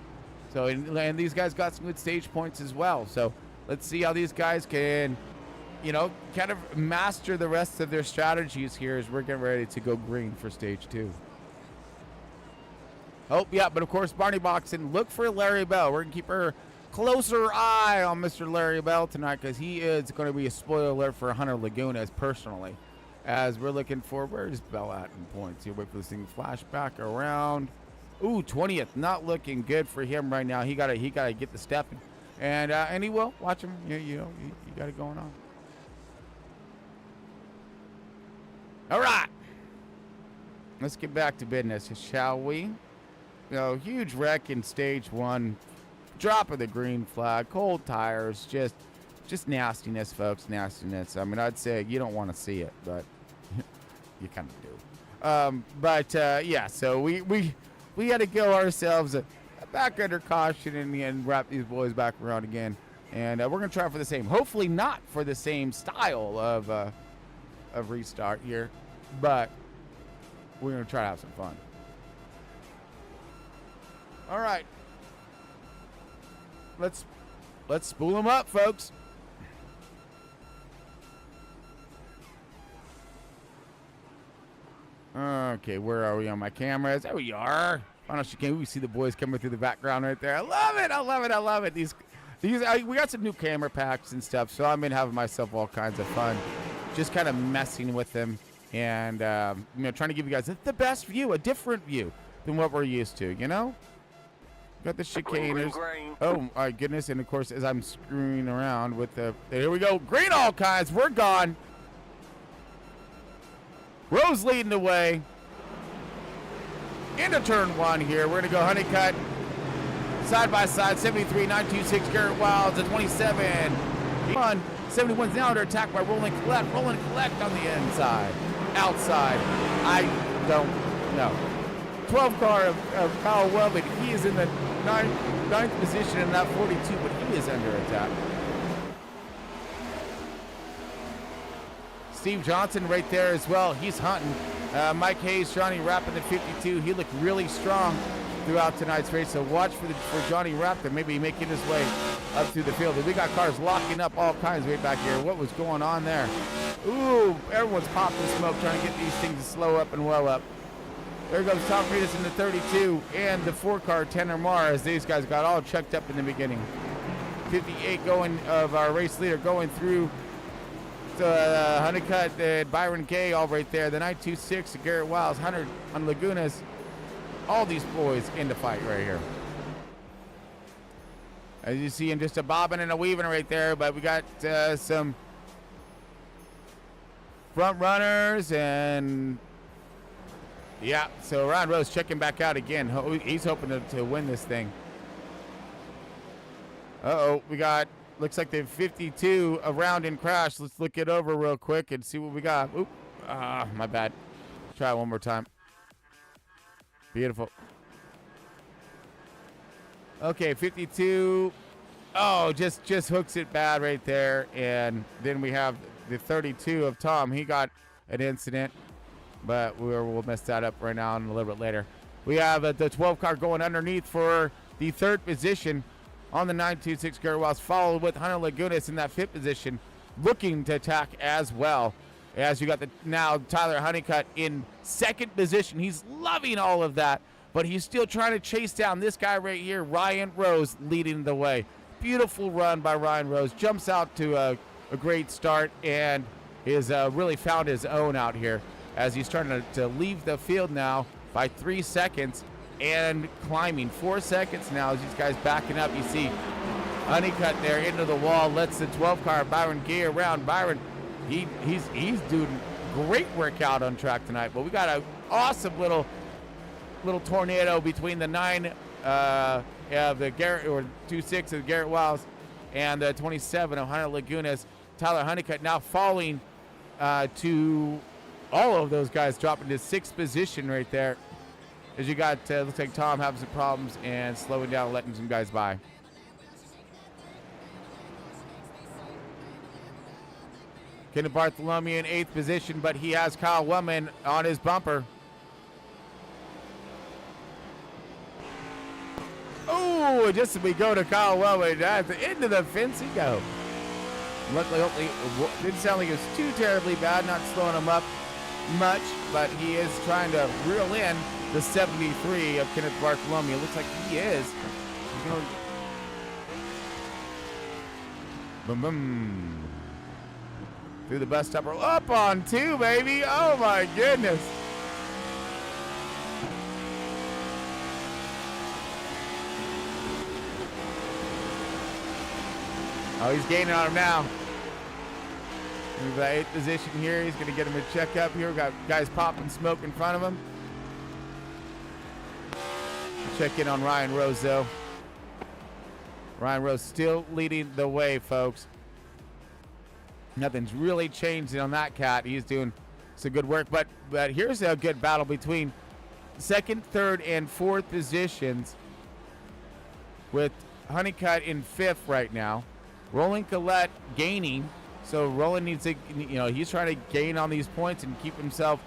Speaker 4: So, and these guys got some good stage points as well. So let's see how these guys can, you know, kind of master the rest of their strategies here as we're getting ready to go green for stage 2. Oh, yeah, but of course, Barney Boxon, look for Larry Bell. We're going to keep our closer eye on Mr. Larry Bell tonight because he is going to be a spoiler alert for Hunter Lagunas personally. As we're looking for, where's Bell at in points? You wait for this thing to flash back around. Ooh, 20th, not looking good for him right now. He gotta get the step, and he will. Watch him. You know, you got it going on. All right, let's get back to business, shall we? You know, huge wreck in stage 1. Drop of the green flag, cold tires, just nastiness, folks, nastiness. I mean, I'd say you don't want to see it, but you kind of do. Yeah, so we had to go ourselves back under caution and wrap these boys back around again. And we're going to try for the same. Hopefully not for the same style of restart here, but we're going to try to have some fun. All right. Let's spool them up, folks. Okay, where are we on my cameras? There we are. I don't know if we see the boys coming through the background right there. I love it. I love it. I love it. We got some new camera packs and stuff, so I've been having myself all kinds of fun, just kind of messing with them and you know, trying to give you guys the best view, a different view than what we're used to. You know, Got the chicaners. Oh my goodness! And of course, as I'm screwing around with the, here we go. Green all kinds. We're gone. Rose leading the way. Into turn one here. We're gonna go Honeycutt side by side. 73, 926. Garrett Wilds at 27. 71's now under attack by Rolling Collect. Rolling Collect on the inside, outside. I don't know. 12 car of Kyle Wellman. He is in the ninth position in that 42, but he is under attack. Steve Johnson right there as well. He's hunting. Mike Hayes, Johnny Rapp in the 52. He looked really strong throughout tonight's race. So watch for Johnny Rapp to maybe making his way up through the field. And we got cars locking up all kinds way back here. What was going on there? Ooh, everyone's popping smoke trying to get these things to slow up and well up. There goes Tom Friedis in the 32 and the 4-car Tanner Marr as these guys got all checked up in the beginning. 58 going of our race leader going through Honeycutt and Byron Gay all right there. The 926 Garrett Wiles, 100 on Lagunas. All these boys in the fight right here. As you see him just a bobbing and a weaving right there, but we got some front runners and yeah, so Ryan Rose checking back out again. He's hoping to win this thing. We got, looks like the 52 around and crash. Let's look it over real quick and see what we got. Oop, my bad. Try it one more time. Beautiful. Okay, 52. Oh, just hooks it bad right there. And then we have the 32 of Tom. He got an incident, but we'll mess that up right now and a little bit later. We have the 12 car going underneath for the 3rd position on the 926 Garrett Wiles, followed with Hunter Lagunas in that 5th position, looking to attack as well. As you got now Tyler Honeycutt in 2nd position. He's loving all of that, but he's still trying to chase down this guy right here, Ryan Rose, leading the way. Beautiful run by Ryan Rose. Jumps out to a great start and is really found his own out here, as he's starting to leave the field now by 3 seconds and climbing 4 seconds now as these guys backing up. You see Honeycutt there into the wall, lets the 12 car Byron Gay around. Byron, he's doing great work out on track tonight, but we got an awesome little tornado between the 9 of the Garrett, or 26 of Garrett Wiles, and the 27 of Hunter Lagunas. Tyler Honeycutt now falling to all of those guys dropping to 6th position right there. As you got, looks like Tom having some problems and slowing down, letting some guys by. Kenneth Bartholomew in 8th position, but he has Kyle Wellman on his bumper. Oh, just as we go to Kyle Wellman, at the end of the fence he goes. Luckily, hopefully, it didn't sound like it was too terribly bad, not slowing him up much, but he is trying to reel in the 73 of Kenneth Bartholomew. It looks like he is. Boom, boom. Through the bus stopper. Up on 2, baby. Oh, my goodness. Oh, he's gaining on him now. We've got 8th position here. He's going to get him a check up here. We've got guys popping smoke in front of him. Check in on Ryan Rose, though. Ryan Rose still leading the way, folks. Nothing's really changed on that cat. He's doing some good work. But here's a good battle between 2nd, 3rd, and 4th positions, with Honeycutt in 5th right now. Roland Collette gaining. So Roland needs to, he's trying to gain on these points and keep himself,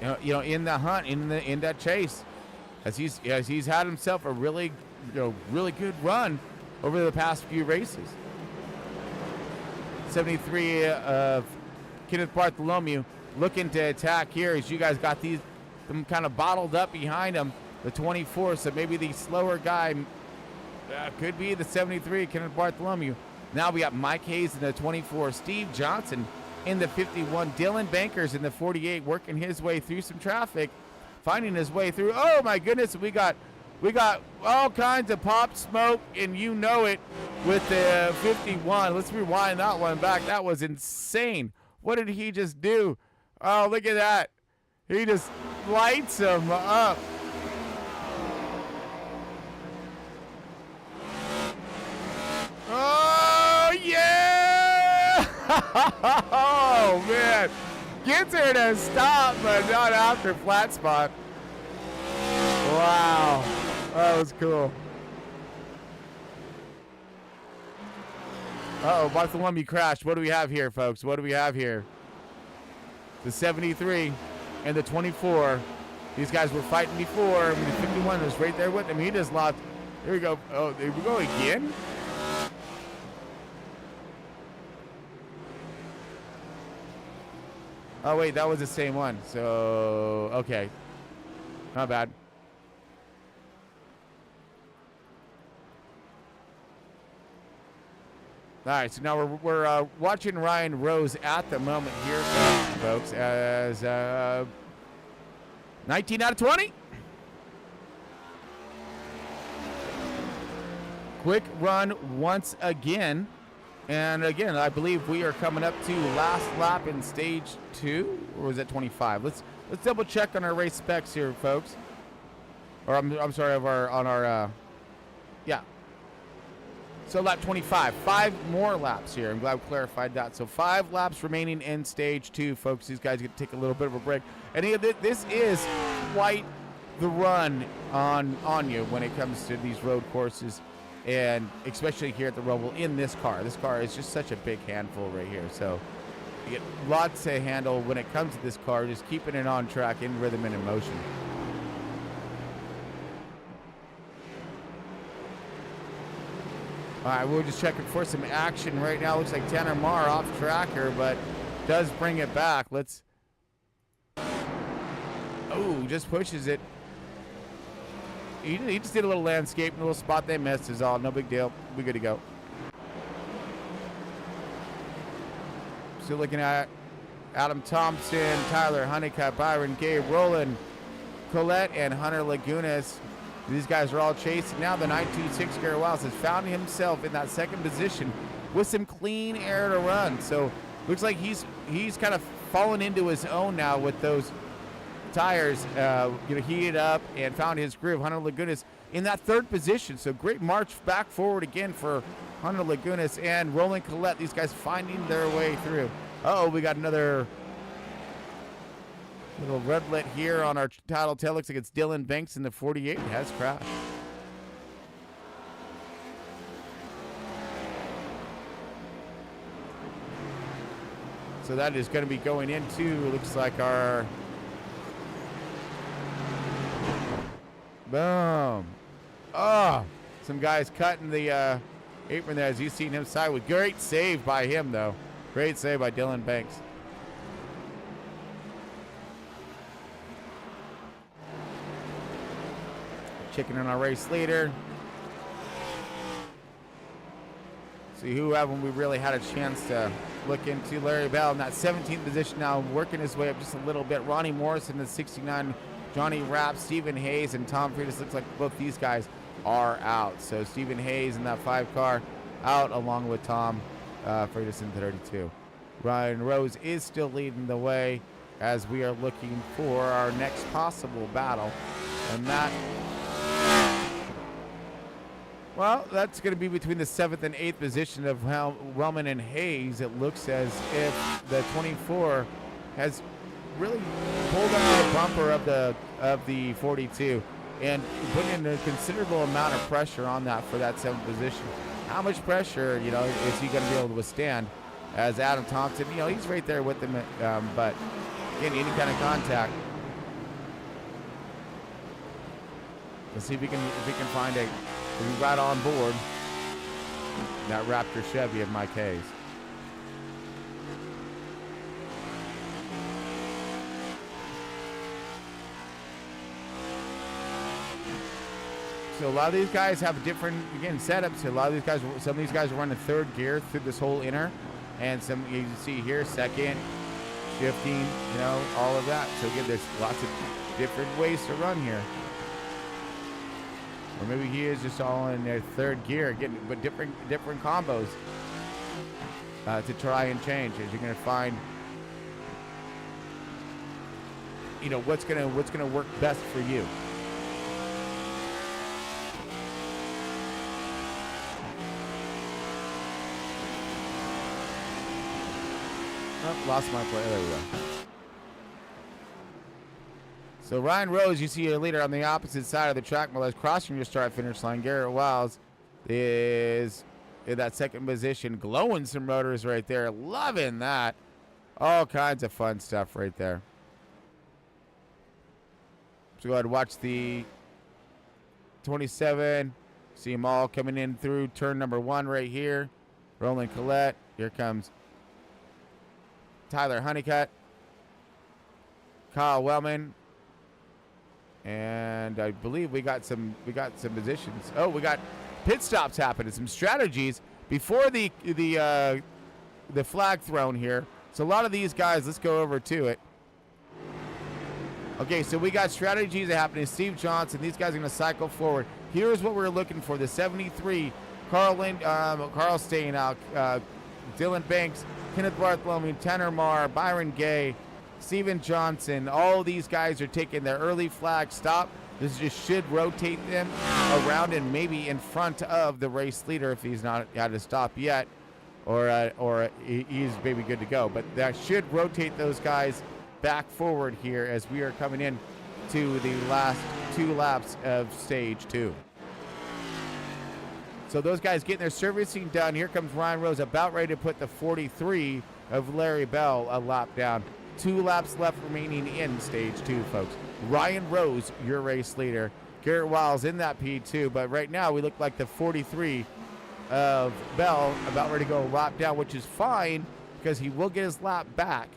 Speaker 4: in the hunt, in that chase, as he's had himself a really good run over the past few races. 73 of Kenneth Bartholomew looking to attack here, as you guys got them kind of bottled up behind him. The 24, so maybe the slower guy could be the 73, Kenneth Bartholomew. Now we got Mike Hayes in the 24, Steve Johnson in the 51, Dylan Bankers in the 48, working his way through some traffic, finding his way through. Oh my goodness, we got We got all kinds of pop smoke, and you know it, with the 51. Let's rewind that one back. That was insane. What did he just do? Oh, look at that. He just lights him up. Oh, yeah! Oh, man. Gets her to stop, but not after flat spot. Wow. That was cool. Uh-oh, Bartholomew crashed. What do we have here, folks? What do we have here? The 73 and the 24. These guys were fighting before. I mean, the 51 was right there with him. He just lost. Here we go. Oh, here we go again? Oh, wait, that was the same one. So, okay. Not bad. All right, so now we're watching Ryan Rose at the moment here, folks, as 19 out of 20. Quick run once again. And again, I believe we are coming up to last lap in stage 2, or was that 25? Let's double check on our race specs here, folks. Or I'm sorry, yeah. So lap 25, 5 more laps here. I'm glad we clarified that. So 5 laps remaining in stage 2, folks. These guys get to take a little bit of a break. And this is quite the run on you when it comes to these road courses, and especially here at the ROVAL in this car. This car is just such a big handful right here. So you get lots to handle when it comes to this car, just keeping it on track, in rhythm and in motion. All right, we're just checking for some action right now. Looks like Tanner Marr off tracker, but does bring it back. Let's. Oh, just pushes it. He just did a little landscape, a little spot they missed is all. No big deal. We good to go. Still looking at Adam Thompson, Tyler Honeycutt, Byron Gabe, Roland Collette, and Hunter Lagunas. These guys are all chasing. Now the 926 Garrett Wiles has found himself in that second position with some clean air to run. So looks like he's kind of fallen into his own now with those tires heated up, and found his groove. Hunter Lagunas in that third position. So great march back forward again for Hunter Lagunas and Roland Collette. These guys finding their way through. Uh-oh, we got another little redlet here on our title tail. Looks like it's Dylan Banks in the 48. Has crashed. So that is going to be going into, looks like our boom. Oh, some guys cutting the apron there, as you've seen him side with. Great save by him, though. Great save by Dylan Banks. Checking in our race leader. See who haven't we really had a chance to look into. Larry Bell in that 17th position now, working his way up just a little bit. Ronnie Morris in the 69. Johnny Rapp, Stephen Hayes, and Tom Freitas. Looks like both these guys are out. So Stephen Hayes in that 5 car out, along with Tom Freitas in the 32. Ryan Rose is still leading the way as we are looking for our next possible battle. And that, well, that's going to be between the 7th and 8th position of Wellman and Hayes. It looks as if the 24 has really pulled out the bumper of the 42 and putting in a considerable amount of pressure on that for that 7th position. How much pressure, is he going to be able to withstand? As Adam Thompson, he's right there with him, but again, any kind of contact. Let's see if we can find a right on board that Raptor Chevy of Mike Hayes. So a lot of these guys have different, again, setups. A lot of these guys, some of these guys are running 3rd gear through this whole inner, and some you see here 2nd, shifting, all of that. So again, there's lots of different ways to run here. Or maybe he is just all in their third gear, getting but different combos to try and change. As you're gonna find, you know, what's gonna work best for you. Oh, lost my play. There we go. So Ryan Rose, you see your leader on the opposite side of the track, more or less crossing your start-finish line. Garrett Wiles is in that second position, glowing some rotors right there. Loving that. All kinds of fun stuff right there. So go ahead and watch the 27. See them all coming in through turn number 1 right here. Roland Collette. Here comes Tyler Honeycutt. Kyle Wellman. And I believe we got some positions. Oh, we got pit stops happening, some strategies before the flag thrown here. So a lot of these guys, let's go over to it. Okay, so we got strategies happening. Steve Johnson, these guys are going to cycle forward. Here's what we're looking for: the 73, Carl Staynow, Dylan Banks, Kenneth Bartholomew, Tanner Marr, Byron Gay, Steven Johnson. All these guys are taking their early flag stop. This just should rotate them around and maybe in front of the race leader if he's not had to stop yet, or he's maybe good to go. But that should rotate those guys back forward here as we are coming in to the last 2 laps of stage 2. So those guys getting their servicing done. Here comes Ryan Rose, about ready to put the 43 of Larry Bell a lap down. 2 laps left remaining in stage 2, folks. Ryan Rose, your race leader. Garrett Wiles in that P2, but right now we look like the 43 of Bell about ready to go a lap down, which is fine because he will get his lap back.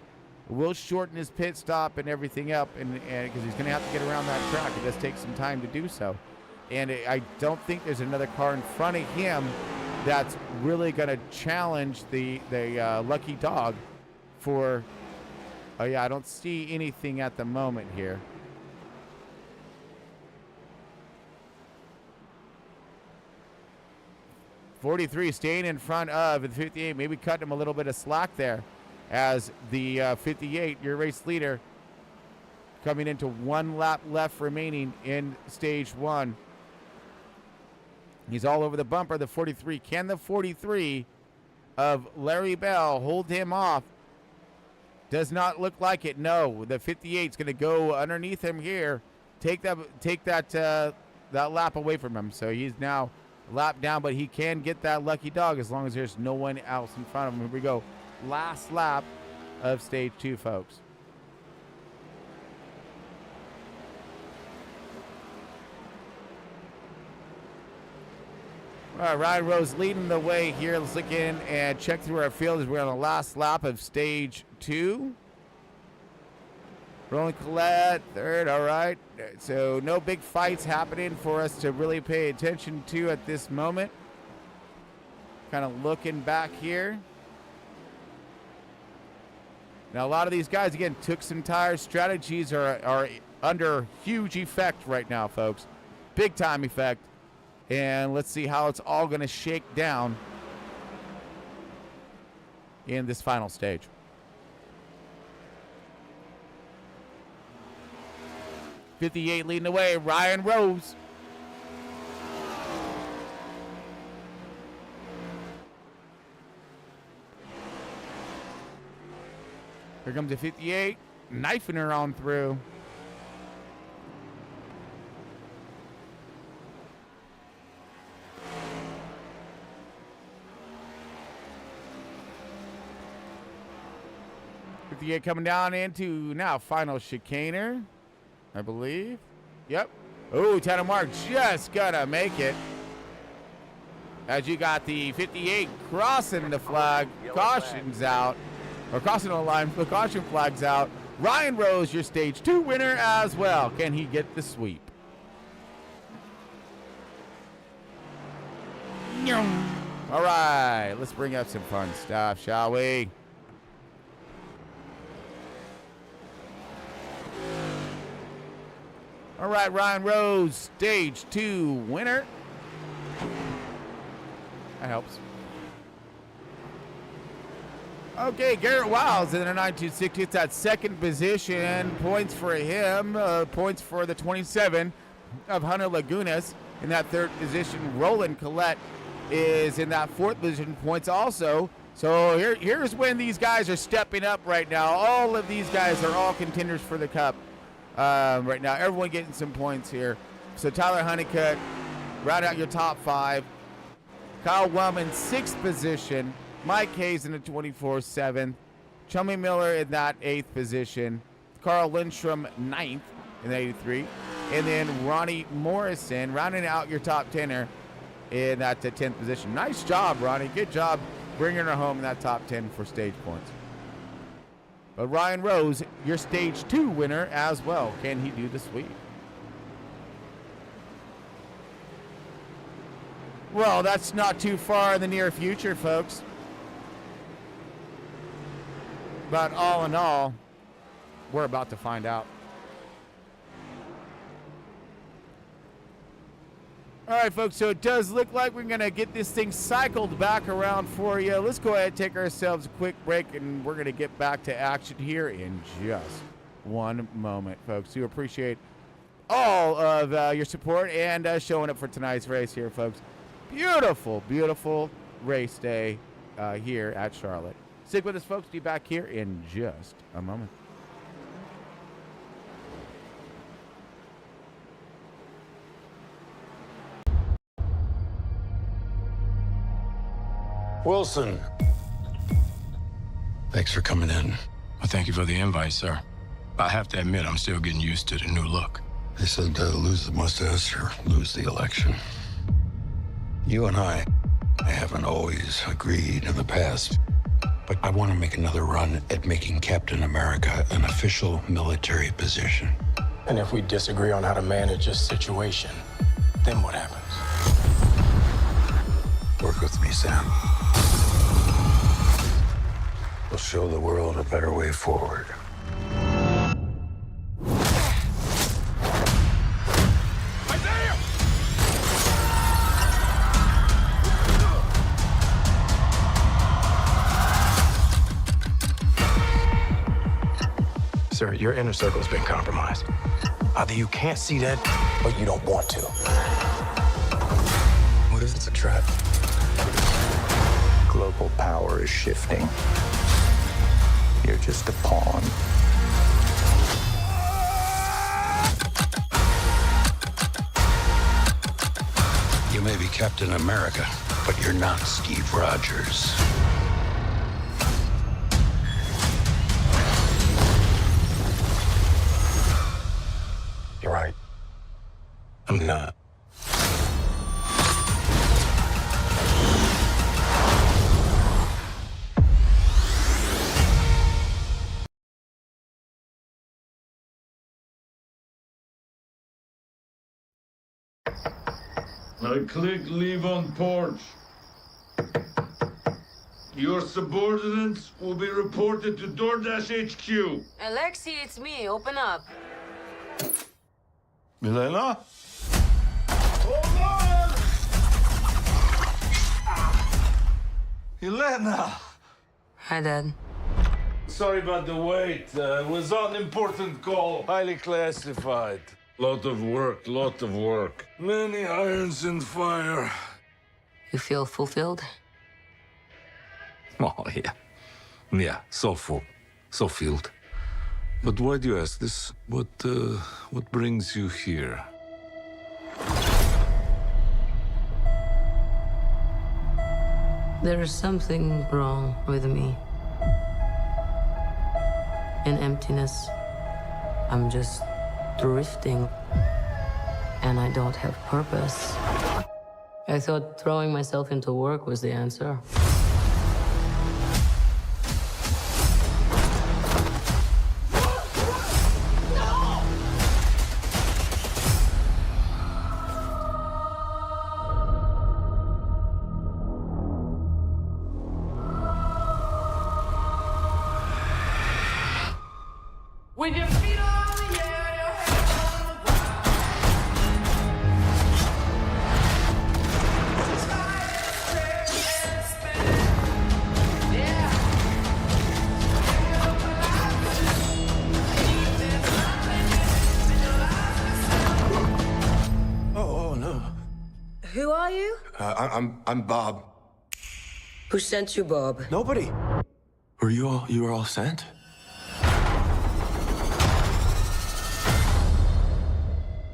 Speaker 4: Will shorten his pit stop and everything up, and because he's going to have to get around that track. It does take some time to do so. And I don't think there's another car in front of him that's really going to challenge the lucky dog for... Oh, yeah, I don't see anything at the moment here. .43 staying in front of the 58, maybe cutting him a little bit of slack there as the 58, your race leader, coming into 1 lap left remaining in stage 1. He's all over the bumper, the 43. Can the 43 of Larry Bell hold him off? Does not look like it. No, the 58 is going to go underneath him here. Take that lap away from him. So he's now lap down, but he can get that lucky dog as long as there's no one else in front of him. Here we go. Last lap of stage 2, folks. All right, Ryan Rose leading the way here. Let's look in and check through our field as we're on the last lap of stage 2. Roland Collette, third. All right. So no big fights happening for us to really pay attention to at this moment. Kind of looking back here. Now, a lot of these guys, again, took some tires. Strategies are under huge effect right now, folks. Big time effect. And let's see how it's all going to shake down in this final stage. .58 leading the way, Ryan Rose. Here comes the 58, knifing her on through. Coming down into now final chicaner, I believe. Yep. Oh, Tanner Mark just gonna make it. As you got the 58 crossing the flag, caution's out, or crossing the line, the caution flag's out. Ryan Rose, your stage 2 winner as well. Can he get the sweep? All right, let's bring up some fun stuff, shall we? All right, Ryan Rose, stage 2 winner. That helps. Okay, Garrett Wiles in the 9,260. It's at second position. Points for him. Points for the 27 of Hunter Lagunas in that third position. Roland Collette is in that fourth position. Points also. So here's when these guys are stepping up right now. All of these guys are all contenders for the cup right now. Everyone getting some points here. So Tyler Honeycutt, round out your top 5. Kyle Wellman, 6th position. Mike Hayes in the 24, 7th. Chummy Miller in that 8th position. Carl Lindstrom, 9th in the 83. And then Ronnie Morrison rounding out your top 10er in that 10th position. Nice job, Ronnie. Good job bringing her home in that top 10 for stage points. But Ryan Rose, your stage 2 winner as well. Can he do the sweep? Well, that's not too far in the near future, folks. But all in all, we're about to find out. All right, folks, so it does look like we're going to get this thing cycled back around for you. Let's go ahead and take ourselves a quick break, and we're going to get back to action here in just one moment, folks. We appreciate all of your support and showing up for tonight's race here, folks. Beautiful, beautiful race day here at Charlotte. Stick with us, folks. Be back here in just a moment.
Speaker 9: Wilson. Thanks for coming in.
Speaker 12: Well, thank you for the invite, sir. I have to admit, I'm still getting used to the new look.
Speaker 9: They said lose the mustache or lose the election. You and I haven't always agreed in the past, but I want to make another run at making Captain America an official military position.
Speaker 15: And if we disagree on how to manage this situation, then what happens?
Speaker 9: Work with me, Sam. We'll show the world a better way forward.
Speaker 15: Sir, your inner circle's been compromised. Either you can't see that, or you don't want to.
Speaker 9: What if it's a trap?
Speaker 15: Global power is shifting. You're just a pawn.
Speaker 9: You may be Captain America, but you're not Steve Rogers.
Speaker 15: You're right. I'm not.
Speaker 3: I click leave on porch. Your subordinates will be reported to DoorDash HQ.
Speaker 14: Alexei, it's me. Open up.
Speaker 3: Milena? Elena!
Speaker 14: Hi, Dad.
Speaker 3: Sorry about the wait. It was on an important call. Highly classified. Lot of work. Many irons in fire.
Speaker 14: You feel fulfilled?
Speaker 16: Oh, yeah. Yeah, so full. So filled. But why do you ask this? What brings you here?
Speaker 14: There is something wrong with me. An emptiness. I'm just drifting. And I don't have purpose. I thought throwing myself into work was the answer.
Speaker 7: With your feet on the air, your head on the ground.
Speaker 15: I'm Bob.
Speaker 17: Who sent you, Bob?
Speaker 15: Nobody. You were all sent?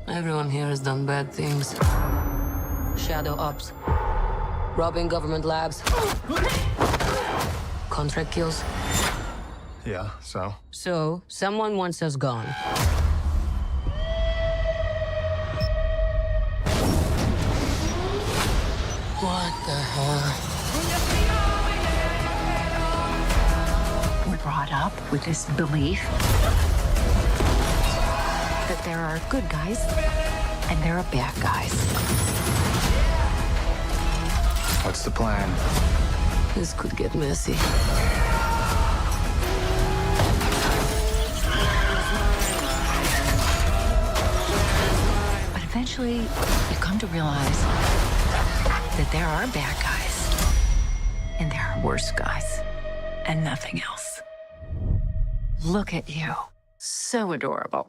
Speaker 14: Everyone here has done bad things. Shadow ops. Robbing government labs. Contract kills.
Speaker 15: Yeah, so?
Speaker 14: So, someone wants us gone. What the hell?
Speaker 18: We're brought up with this belief that there are good guys and there are bad guys.
Speaker 15: What's the plan?
Speaker 14: This could get messy.
Speaker 18: But eventually, you come to realize that there are bad guys and there are worse guys and nothing else. Look at you. So adorable.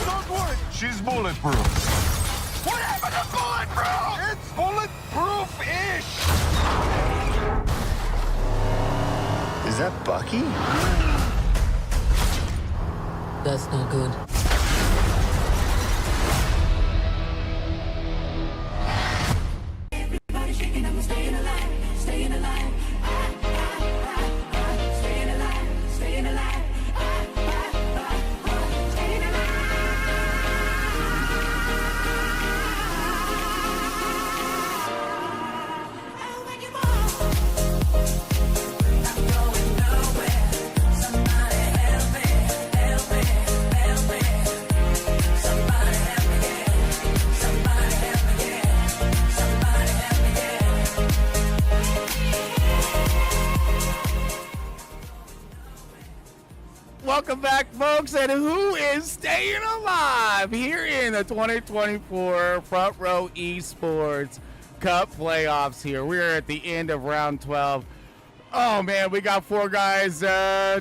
Speaker 3: Don't worry, she's bulletproof.
Speaker 6: What happened to bulletproof? It's bulletproof-ish.
Speaker 15: Is that Bucky?
Speaker 14: That's not good.
Speaker 7: Everybody shaking up and staying alive, staying alive. Staying alive, staying alive. Staying
Speaker 4: Welcome back, folks, and who is staying alive here in the 2024 Front Row Esports Cup playoffs here. We're at the end of round 12. Oh, man, we got 4 guys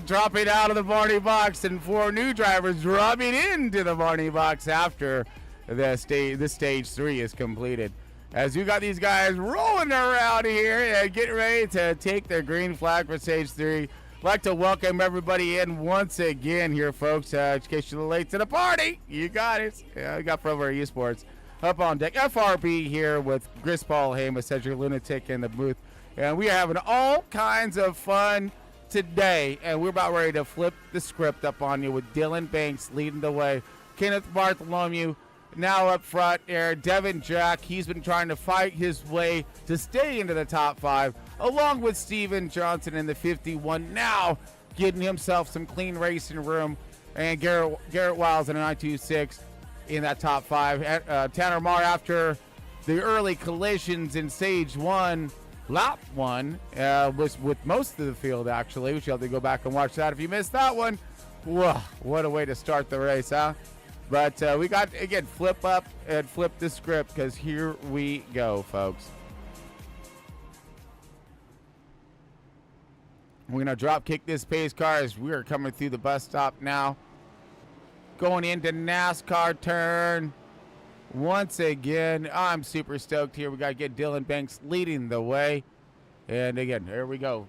Speaker 4: dropping out of the Barney box and 4 new drivers dropping into the Barney box after the stage 3 is completed. As you got these guys rolling around here and getting ready to take their green flag for stage 3. I'd like to welcome everybody in once again here, folks. In case you're late to the party, you got it. Yeah, we got Pro Esports up on deck. FRB here with Chris Paul Hamas, Cedric Lunatic in the booth. And we are having all kinds of fun today. And we're about ready to flip the script up on you with Dylan Banks leading the way. Kenneth Bartholomew now up front there. Devin Jack, he's been trying to fight his way to stay into the top 5, along with Steven Johnson in the 51, now getting himself some clean racing room. And Garrett Wiles in a 926 in that top 5. Tanner Marr, after the early collisions in stage 1, lap 1, was with most of the field, actually. We shall have to go back and watch that if you missed that one. Whoa, what a way to start the race, huh? But we got, again, flip up and flip the script, because here we go, folks. We're going to drop kick this pace car as we are coming through the bus stop now. Going into NASCAR turn. Once again, I'm super stoked here. We got to get Dylan Banks leading the way. And again, here we go.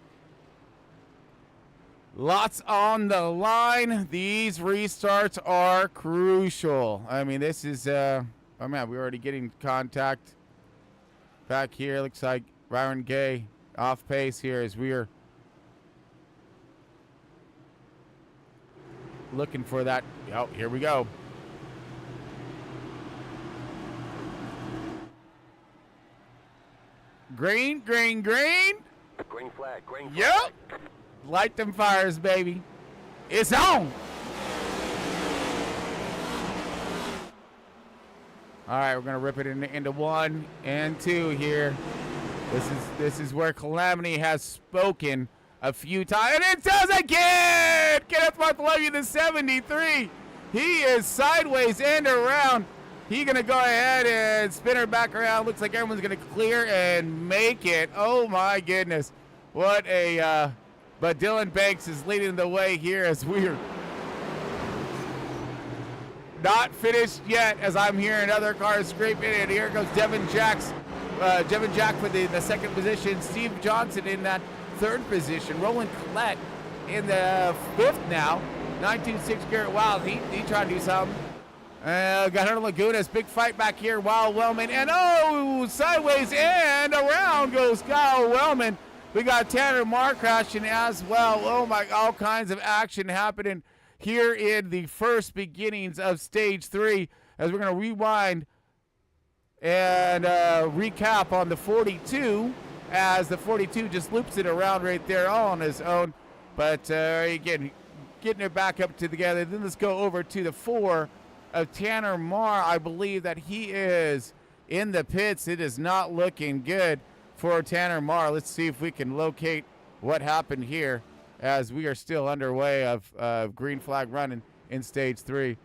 Speaker 4: Lots on the line. These restarts are crucial. I mean, this is, oh man, we're already getting contact back here. Looks like Byron Gay off pace here as we're looking for that. Oh, here we go. Green, green, green.
Speaker 8: Green flag, green flag.
Speaker 4: Yep. Light them fires, baby. It's on. All right, we're gonna rip it into 1 and 2 here. This is where Calamity has spoken a few times, and it does again. Kenneth Bartholomew, the 73. He is sideways and around. He's gonna go ahead and spin her back around. Looks like everyone's gonna clear and make it. Oh my goodness, what a! But Dylan Banks is leading the way here as we're Not finished yet, as I'm hearing other cars scraping in. Here goes Devin Jack for the second position. Steve Johnson in that third position. Roland Collette in the fifth now. 926 Garrett Wild. He trying to do something. Got Hunter Lagunas. Big fight back here. Wild Wellman. And sideways and around goes Kyle Wellman. We got Tanner Marr crashing as well. Oh my, all kinds of action happening here in the first beginnings of stage 3, as we're going to rewind and recap on the 42, as the 42 just loops it around right there all on his own. But again, getting it back up together. Then let's go over to the 4 of Tanner Marr. I believe that he is in the pits. It is not looking good for Tanner Marr. Let's see if we can locate what happened here, as we are still underway of green flag running in stage 3.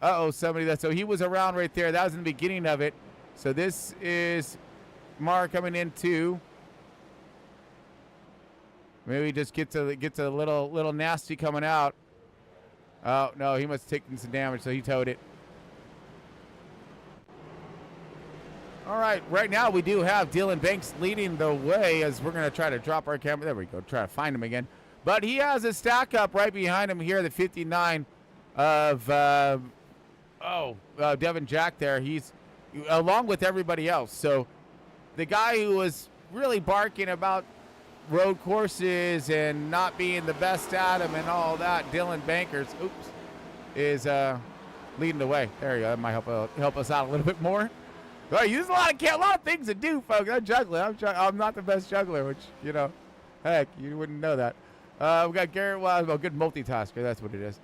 Speaker 4: So he was around right there. That was in the beginning of it. So this is Marr coming into. Maybe just get to a little nasty coming out. Oh no, he must have taken some damage, so he towed it. All right, right now we do have Dylan Banks leading the way, as we're going to try to drop our camera. There we go, try to find him again. But he has a stack up right behind him here, the 59 of Devin Jack there. He's along with everybody else. So the guy who was really barking about road courses and not being the best at them and all that, Dylan Bankers, is leading the way. There you go. That might help us out a little bit more. Well, there's a lot of things to do, folks. I'm juggling. I'm not the best juggler, which, you know, heck, you wouldn't know that. We got Garrett Wild, good multitasker. That's what it is.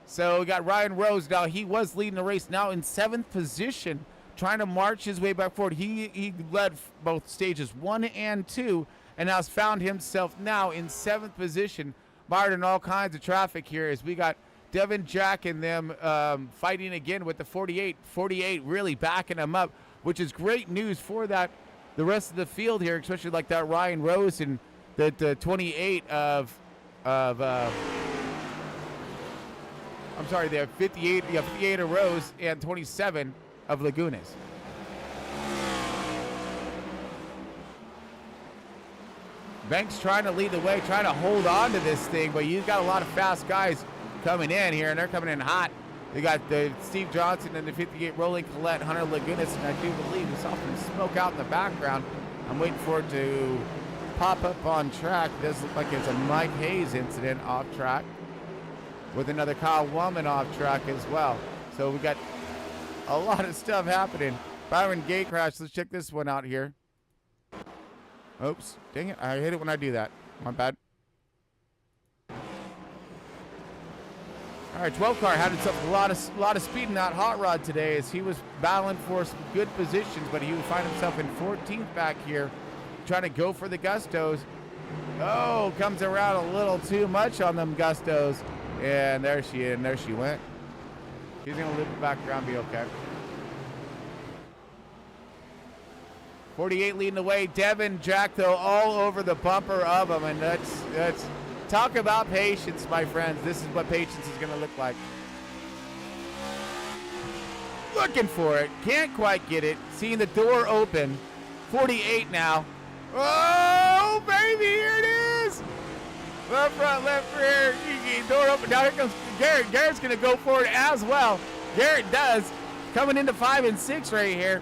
Speaker 4: So we got Ryan Rose now. He was leading the race, now in 7th position, trying to march his way back forward. He led both stages 1 and 2, and has found himself now in 7th position, mired in all kinds of traffic here, as we got Devin Jack and them fighting again with the 48. 48 really backing him up, which is great news for the rest of the field here, especially like that Ryan Rose and the 28 of I'm sorry, they have 58. You have 58 of Rose and 27 of Lagunas. Banks trying to lead the way, trying to hold on to this thing, but you've got a lot of fast guys coming in here, and they're coming in hot. They got the Steve Johnson and the 58 Rolling Collette, Hunter Lagunas, and I do believe there's something smoke out in the background. I'm waiting for it to pop up on track. It does look like it's a Mike Hayes incident off track, with another Kyle Wellman off track as well. So we got a lot of stuff happening. Byron Gate crash. Let's check this one out here. Oops, dang it! I hate it when I do that. My bad. All right, 12 car had himself a lot of speed in that hot rod today, as he was battling for some good positions, but he would find himself in 14th back here, trying to go for the gustos. Oh, comes around a little too much on them gustos, and there she went. She's gonna loop it back around, be okay. 48 leading the way. Devin Jack, though, all over the bumper of him, and that's talk about patience, my friends. This is what patience is going to look like. Looking for it. Can't quite get it. Seeing the door open. 48 now. Oh, baby, here it is. Left front, left rear. Door open. Now here comes Garrett. Garrett's going to go for it as well. Garrett does. Coming into 5 and 6 right here.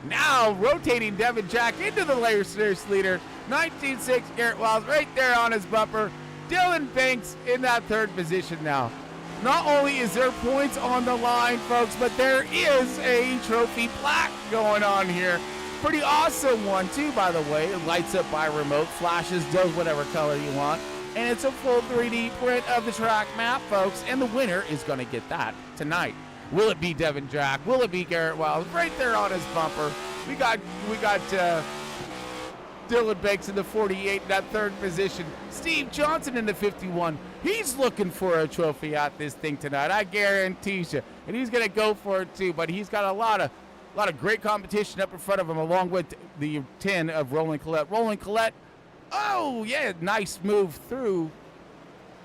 Speaker 4: Now rotating Devin Jack into the race leader. 19.6 Garrett Wild right there on his bumper. Dylan Banks in that third position now. Not only is there points on the line, folks, but there is a trophy plaque going on here. Pretty awesome one, too, by the way. It lights up by remote, flashes, does whatever color you want. And it's a full 3D print of the track map, folks. And the winner is going to get that tonight. Will it be Devin Jack? Will it be Garrett Wild? Right there on his bumper. We got Dylan Banks in the 48 in that third position. Steve Johnson in the 51. He's looking for a trophy at this thing tonight, I guarantee you. And he's going to go for it too, but he's got a lot of great competition up in front of him, along with the 10 of Roland Collette. Roland Collette, oh yeah, nice move through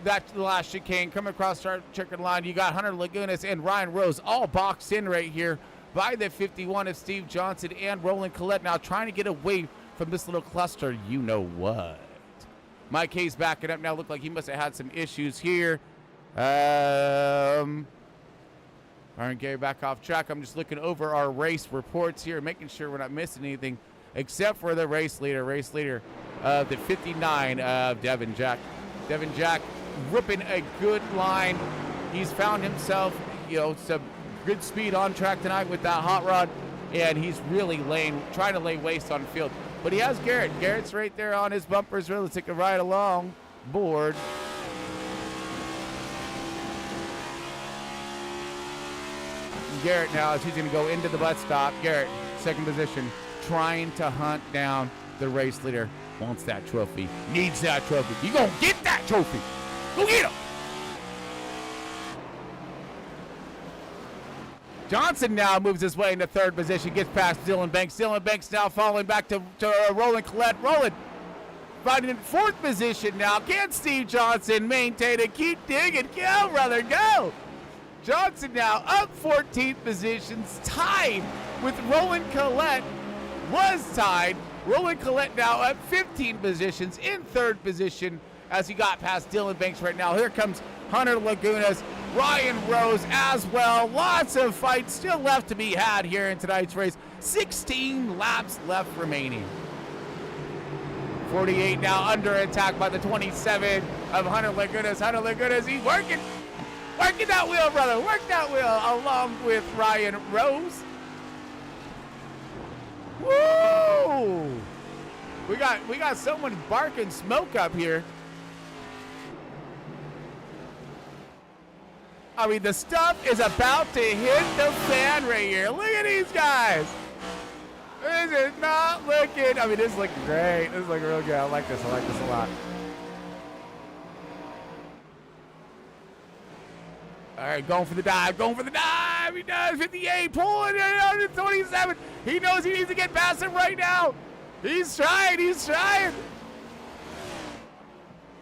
Speaker 4: that last chicane, coming across our chicken line. You got Hunter Lagunas and Ryan Rose all boxed in right here by the 51 of Steve Johnson and Roland Collette, now trying to get away from this little cluster. You know what? Mike Hayes backing up now. Looked like he must have had some issues here. Aaron Gary back off track. I'm just looking over our race reports here, making sure we're not missing anything except for the race leader of the 59 of Devin Jack. Devin Jack ripping a good line. He's found himself, some good speed on track tonight with that hot rod, and he's really trying to lay waste on the field. But he has Garrett. Garrett's right there on his bumpers. Really take a ride along board. Garrett now, as he's going to go into the butt stop. Garrett, second position, trying to hunt down the race leader. Wants that trophy. Needs that trophy. You gonna get that trophy. Go get him. Johnson now moves his way into third position, gets past Dylan Banks. Dylan Banks now falling back to Roland Collette. Roland finding in fourth position now. Can Steve Johnson maintain it? Keep digging. Go, brother, go. Johnson now up 14 positions, tied with Roland Collette. Was tied. Roland Collette now up 15 positions in third position as he got past Dylan Banks right now. Here comes Hunter Lagunas, Ryan Rose as well. Lots of fights still left to be had here in tonight's race. 16 laps left remaining. 48 now under attack by the 27 of Hunter Lagunas. Hunter Lagunas, he's working that wheel, brother. Work that wheel along with Ryan Rose. Woo! We got someone barking smoke up here. I mean, the stuff is about to hit the fan right here. Look at these guys. This is not looking, I mean, this is looking great. This is looking real good. I like this a lot. All right, going for the dive. He does. 58, pulling it out to 27. He knows he needs to get past him right now. He's trying. So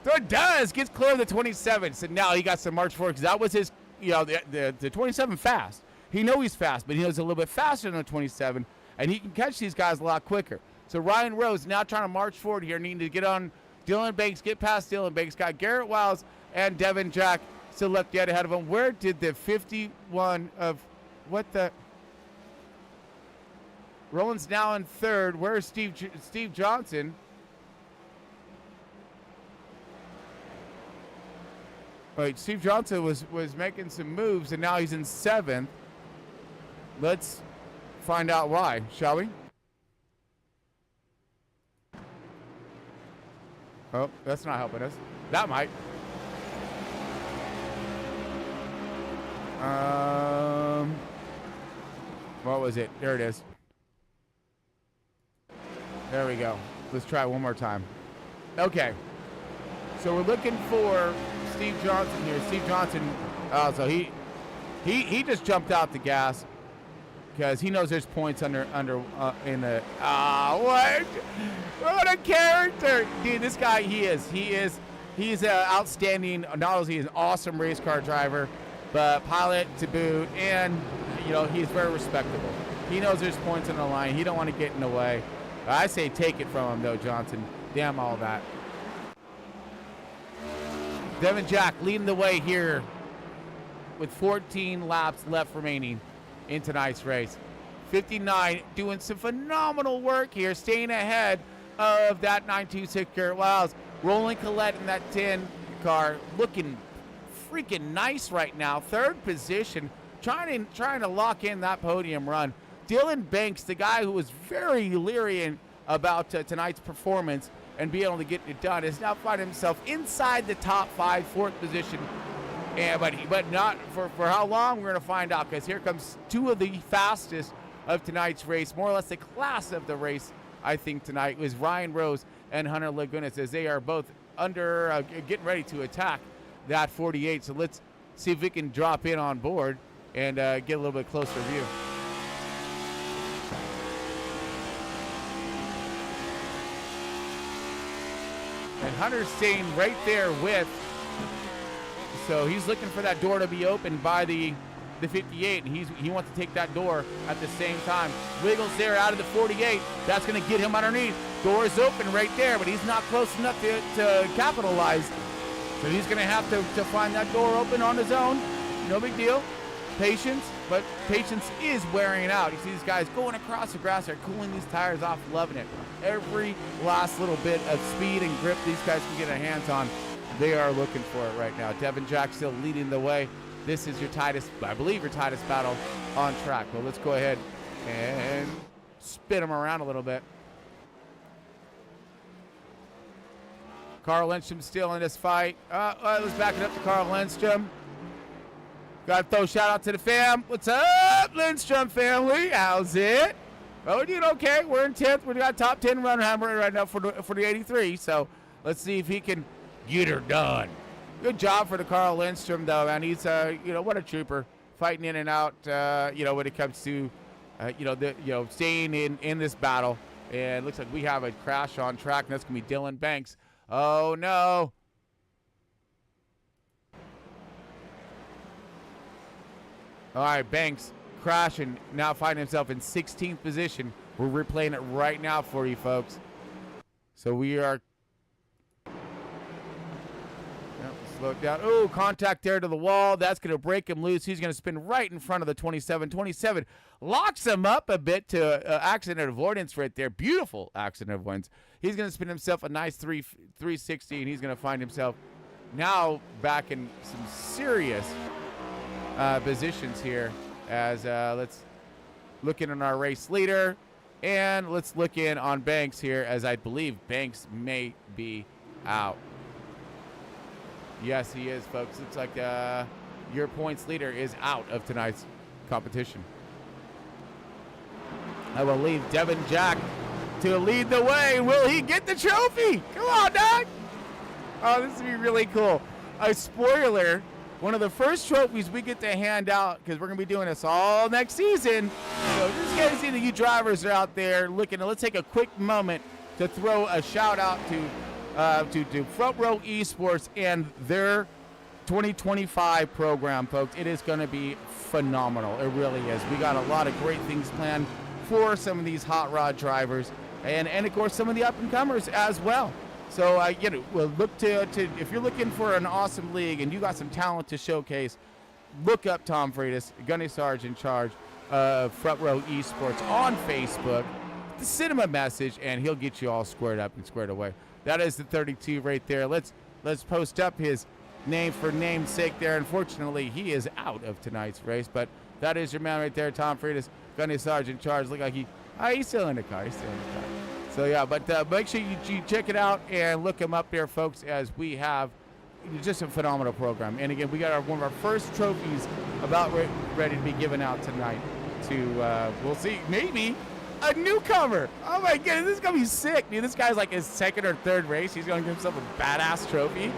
Speaker 4: it does. Gets clear of the 27. So now he got some march forward because that was his, the 27 fast. He knows he's fast, but he knows a little bit faster than the 27, and he can catch these guys a lot quicker. So Ryan Rose now trying to march forward here, needing to get on Dylan Banks, get past Dylan Banks. Got Garrett Wiles and Devin Jack still left yet ahead of him. Where did the 51 of what the? Roland's now in third. Where's Steve Johnson? Wait, Steve Johnson was making some moves, and now he's in seventh. Let's find out why, shall we? Oh, that's not helping us. That might. What was it? There it is. There we go. Let's try it one more time. Okay. So we're looking for Steve Johnson here. Steve Johnson, so he just jumped out the gas because he knows there's points in the what a character, dude. This guy, he's an outstanding. Not only is he an awesome race car driver, but pilot to boot, and he's very respectable. He knows there's points on the line. He don't want to get in the way. I say take it from him though, Johnson. Damn all that. Devin Jack leading the way here with 14 laps left remaining in tonight's race. 59 doing some phenomenal work here, staying ahead of that 926 Garrett Wiles. Roland Collette in that 10 car looking freaking nice right now. Third position, trying to lock in that podium run. Dylan Banks, the guy who was very leery about tonight's performance and being able to get it done, has now found himself inside the top 5, fourth position. But not for how long, we're going to find out, because here comes two of the fastest of tonight's race, more or less the class of the race, I think, tonight, was Ryan Rose and Hunter Lagunas, as they are both getting ready to attack that 48. So let's see if we can drop in on board and get a little bit closer view. And Hunter's staying right there with So he's looking for that door to be opened by the 58, and he wants to take that door at the same time. Wiggles there out of the 48. That's going to get him underneath. Door is open right there, but he's not close enough to capitalize. So he's going to have to find that door open on his own. No big deal. Patience, but patience is wearing out. You see these guys going across the grass. They're cooling these tires off, loving it. Every last little bit of speed and grip these guys can get their hands on, they are looking for it right now. Devin Jack still leading the way. This is your tightest, I believe, your tightest battle on track. Well, let's go ahead and spin them around a little bit. Carl Lindstrom still in this fight. Let's back it up to Carl Lindstrom. Got to throw a shout out to the fam. What's up, Lindstrom family? How's it? Oh, we're doing okay. We're in 10th. We got top 10 runner right now for the 83. So let's see if he can get her done. Good job for the Carl Lindstrom, though, man. He's, what a trooper, fighting in and out, when it comes to, staying in this battle. And it looks like we have a crash on track, and that's going to be Dylan Banks. Oh, no. All right, Banks crashing, now finding himself in 16th position. We're replaying it right now for you, folks. So we are... Slow it down. Oh, contact there to the wall. That's going to break him loose. He's going to spin right in front of the 27. 27 locks him up a bit to accident avoidance right there. Beautiful accident avoidance. He's going to spin himself a nice 360, and he's going to find himself now back in some serious positions here as let's look in on our race leader, and let's look in on Banks here as I believe Banks may be out. Yes, he is, folks. Looks like your points leader is out of tonight's competition. I will leave Devin Jack to lead the way. Will he get the trophy? Come on, dog. Oh, this would be really cool. A spoiler, one of the first trophies we get to hand out, because we're going to be doing this all next season. So just get to see that you drivers are out there looking. Let's take a quick moment to throw a shout out to Front Row Esports and their 2025 program, folks. It is going to be phenomenal. It really is. We got a lot of great things planned for some of these hot rod drivers, and of course some of the up and comers as well. So we'll look to if you're looking for an awesome league and you got some talent to showcase, look up Tom Freitas, Gunny Sarge in charge of Front Row Esports on Facebook. Send him a message and he'll get you all squared up and squared away. That is the 32 right there. Let's post up his name for namesake there. Unfortunately, he is out of tonight's race, but that is your man right there, Tom Freitas, Gunny Sarge in charge. Look like he's still in the car. He's still in the car. So yeah, but make sure you check it out and look him up there, folks, as we have just a phenomenal program. And again, we got one of our first trophies about ready to be given out tonight to we'll see, maybe a newcomer. Oh my goodness, this is gonna be sick, dude. This guy's like his second or third race. He's gonna give himself a badass trophy.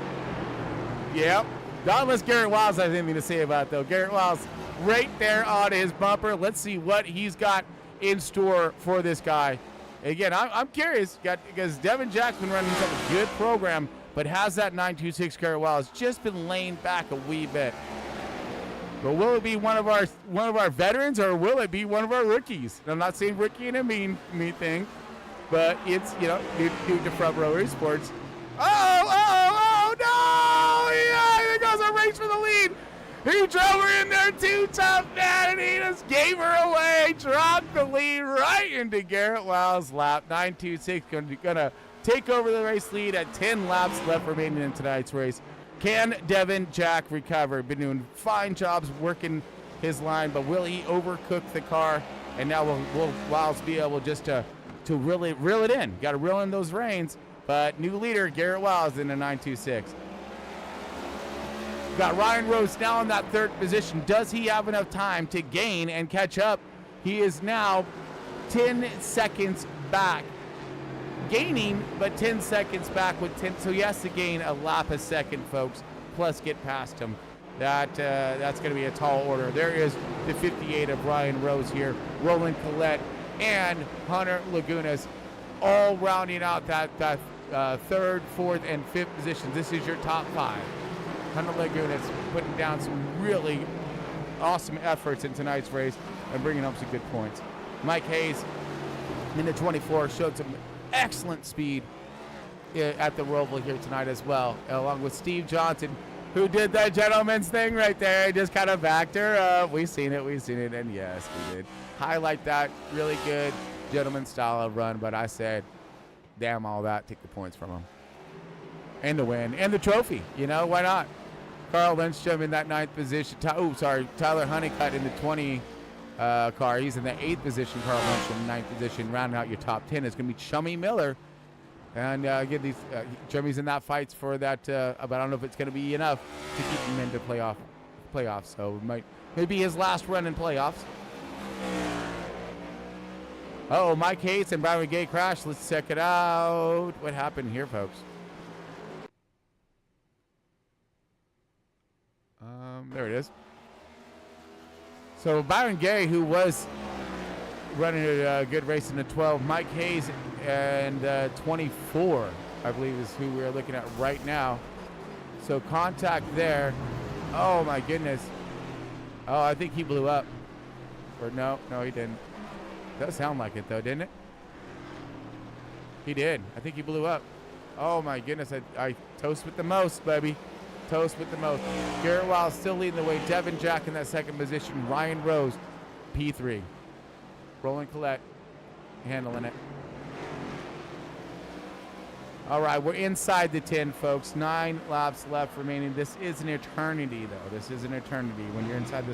Speaker 4: Yep. Not unless Garrett Wiles has anything to say about it, though. Garrett Wiles right there on his bumper. Let's see what he's got in store for this guy. Again, I'm curious because Devin Jack's been running himself a good program, but has that 926 Garrett Wiles just been laying back a wee bit? But will it be one of our veterans, or will it be one of our rookies? I'm not saying rookie in a mean thing, but it's due to Front Row Esports. Oh no! Yeah, there goes a race for the lead. He drove her in there too tough, man, and he just gave her away. Dropped the lead right into Garrett Wiles' lap. 926 gonna take over the race lead at 10 laps left remaining in tonight's race. Can Devin Jack recover? Been doing fine jobs working his line, but will he overcook the car? And now will Wiles be able just to really reel it in? Got to reel in those reins. But new leader Garrett Wiles in the 926. Got Ryan Rose now in that third position. Does he have enough time to gain and catch up? He is now 10 seconds back. Gaining, but 10 seconds back with 10. So he has to gain a lap a second, folks, plus get past him. That's going to be a tall order. There is the 58 of Ryan Rose here. Roland Collette and Hunter Lagunas all rounding out that third, fourth, and fifth positions. This is your top five. Hunter Laguna is putting down some really awesome efforts in tonight's race and bringing up some good points. Mike Hayes in the 24 showed some excellent speed at the ROVAL here tonight as well, along with Steve Johnson, who did that gentleman's thing right there. He just kind of backed her up. We've seen it, and yes, we did. Highlight that really good gentleman style of run, but I said, damn all that, take the points from him. And the win, and the trophy, you know, why not? Carl Lindstrom in that 9th position. Tyler Honeycutt in the 20 car. He's in the 8th position. Carl Lindstrom, 9th position. Rounding out your top 10 is going to be Chummy Miller. And again, these Chummy's in that fights for that, but I don't know if it's going to be enough to keep him into playoffs. So it might be his last run in playoffs. Oh, Mike Hayes and Byron Gay crash. Let's check it out. What happened here, folks? There it is. So Byron Gay, who was running a good race in the 12, Mike Hayes and 24, I believe, is who we're looking at right now. So contact there. Oh my goodness. Oh, I think he blew up. Or no, he didn't. Does sound like it though, didn't it? He did. I think he blew up. Oh my goodness. I toast with the most, baby. Toast with the most. Garrett Wild still leading the way. Devin Jack in that 2nd position. Ryan Rose, P3. Roland Collette handling it. All right, we're inside the 10, folks. 9 laps left remaining. This is an eternity, though. This is an eternity. When you're inside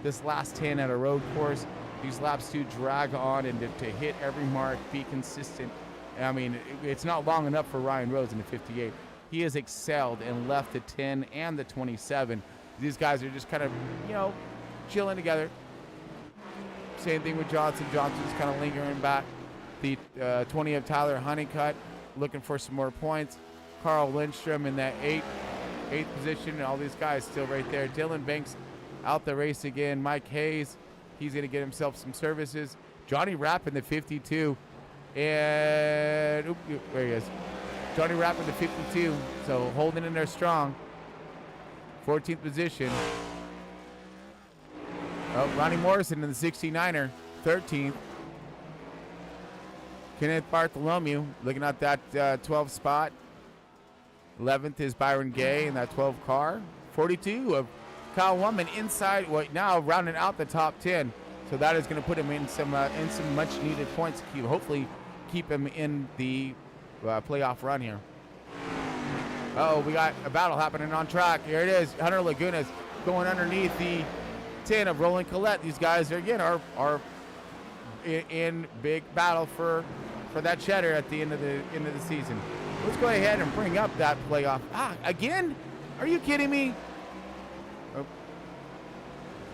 Speaker 4: this last 10 at a road course, these laps do drag on, and to hit every mark, be consistent. I mean, it's not long enough for Ryan Rose in the 58. He has excelled and left the 10 and the 27. These guys are just kind of, you know, chilling together. Same thing with Johnson. Johnson's kind of lingering back. The 20 of Tyler Honeycutt looking for some more points. Carl Lindstrom in that 8th position, and all these guys still right there. Dylan Banks out the race again. Mike Hayes, he's going to get himself some services. Johnny Rapp in the 52. And, there he is. Johnny Rapp in the 52, so holding in there strong. 14th position. Oh, Ronnie Morrison in the 69er, 13th. Kenneth Bartholomew looking at that 12 spot. 11th is Byron Gay in that 12 car. 42 of Kyle Woman inside, now rounding out the top 10. So that is going to put him in some much needed points to hopefully keep him in the playoff run here. Oh, we got a battle happening on track. Here it is. Hunter Lagunas going underneath the 10 of Roland Collette. These guys are in big battle for that cheddar at the end of the season. Let's go ahead and bring up that playoff. Again? Are you kidding me? Oh,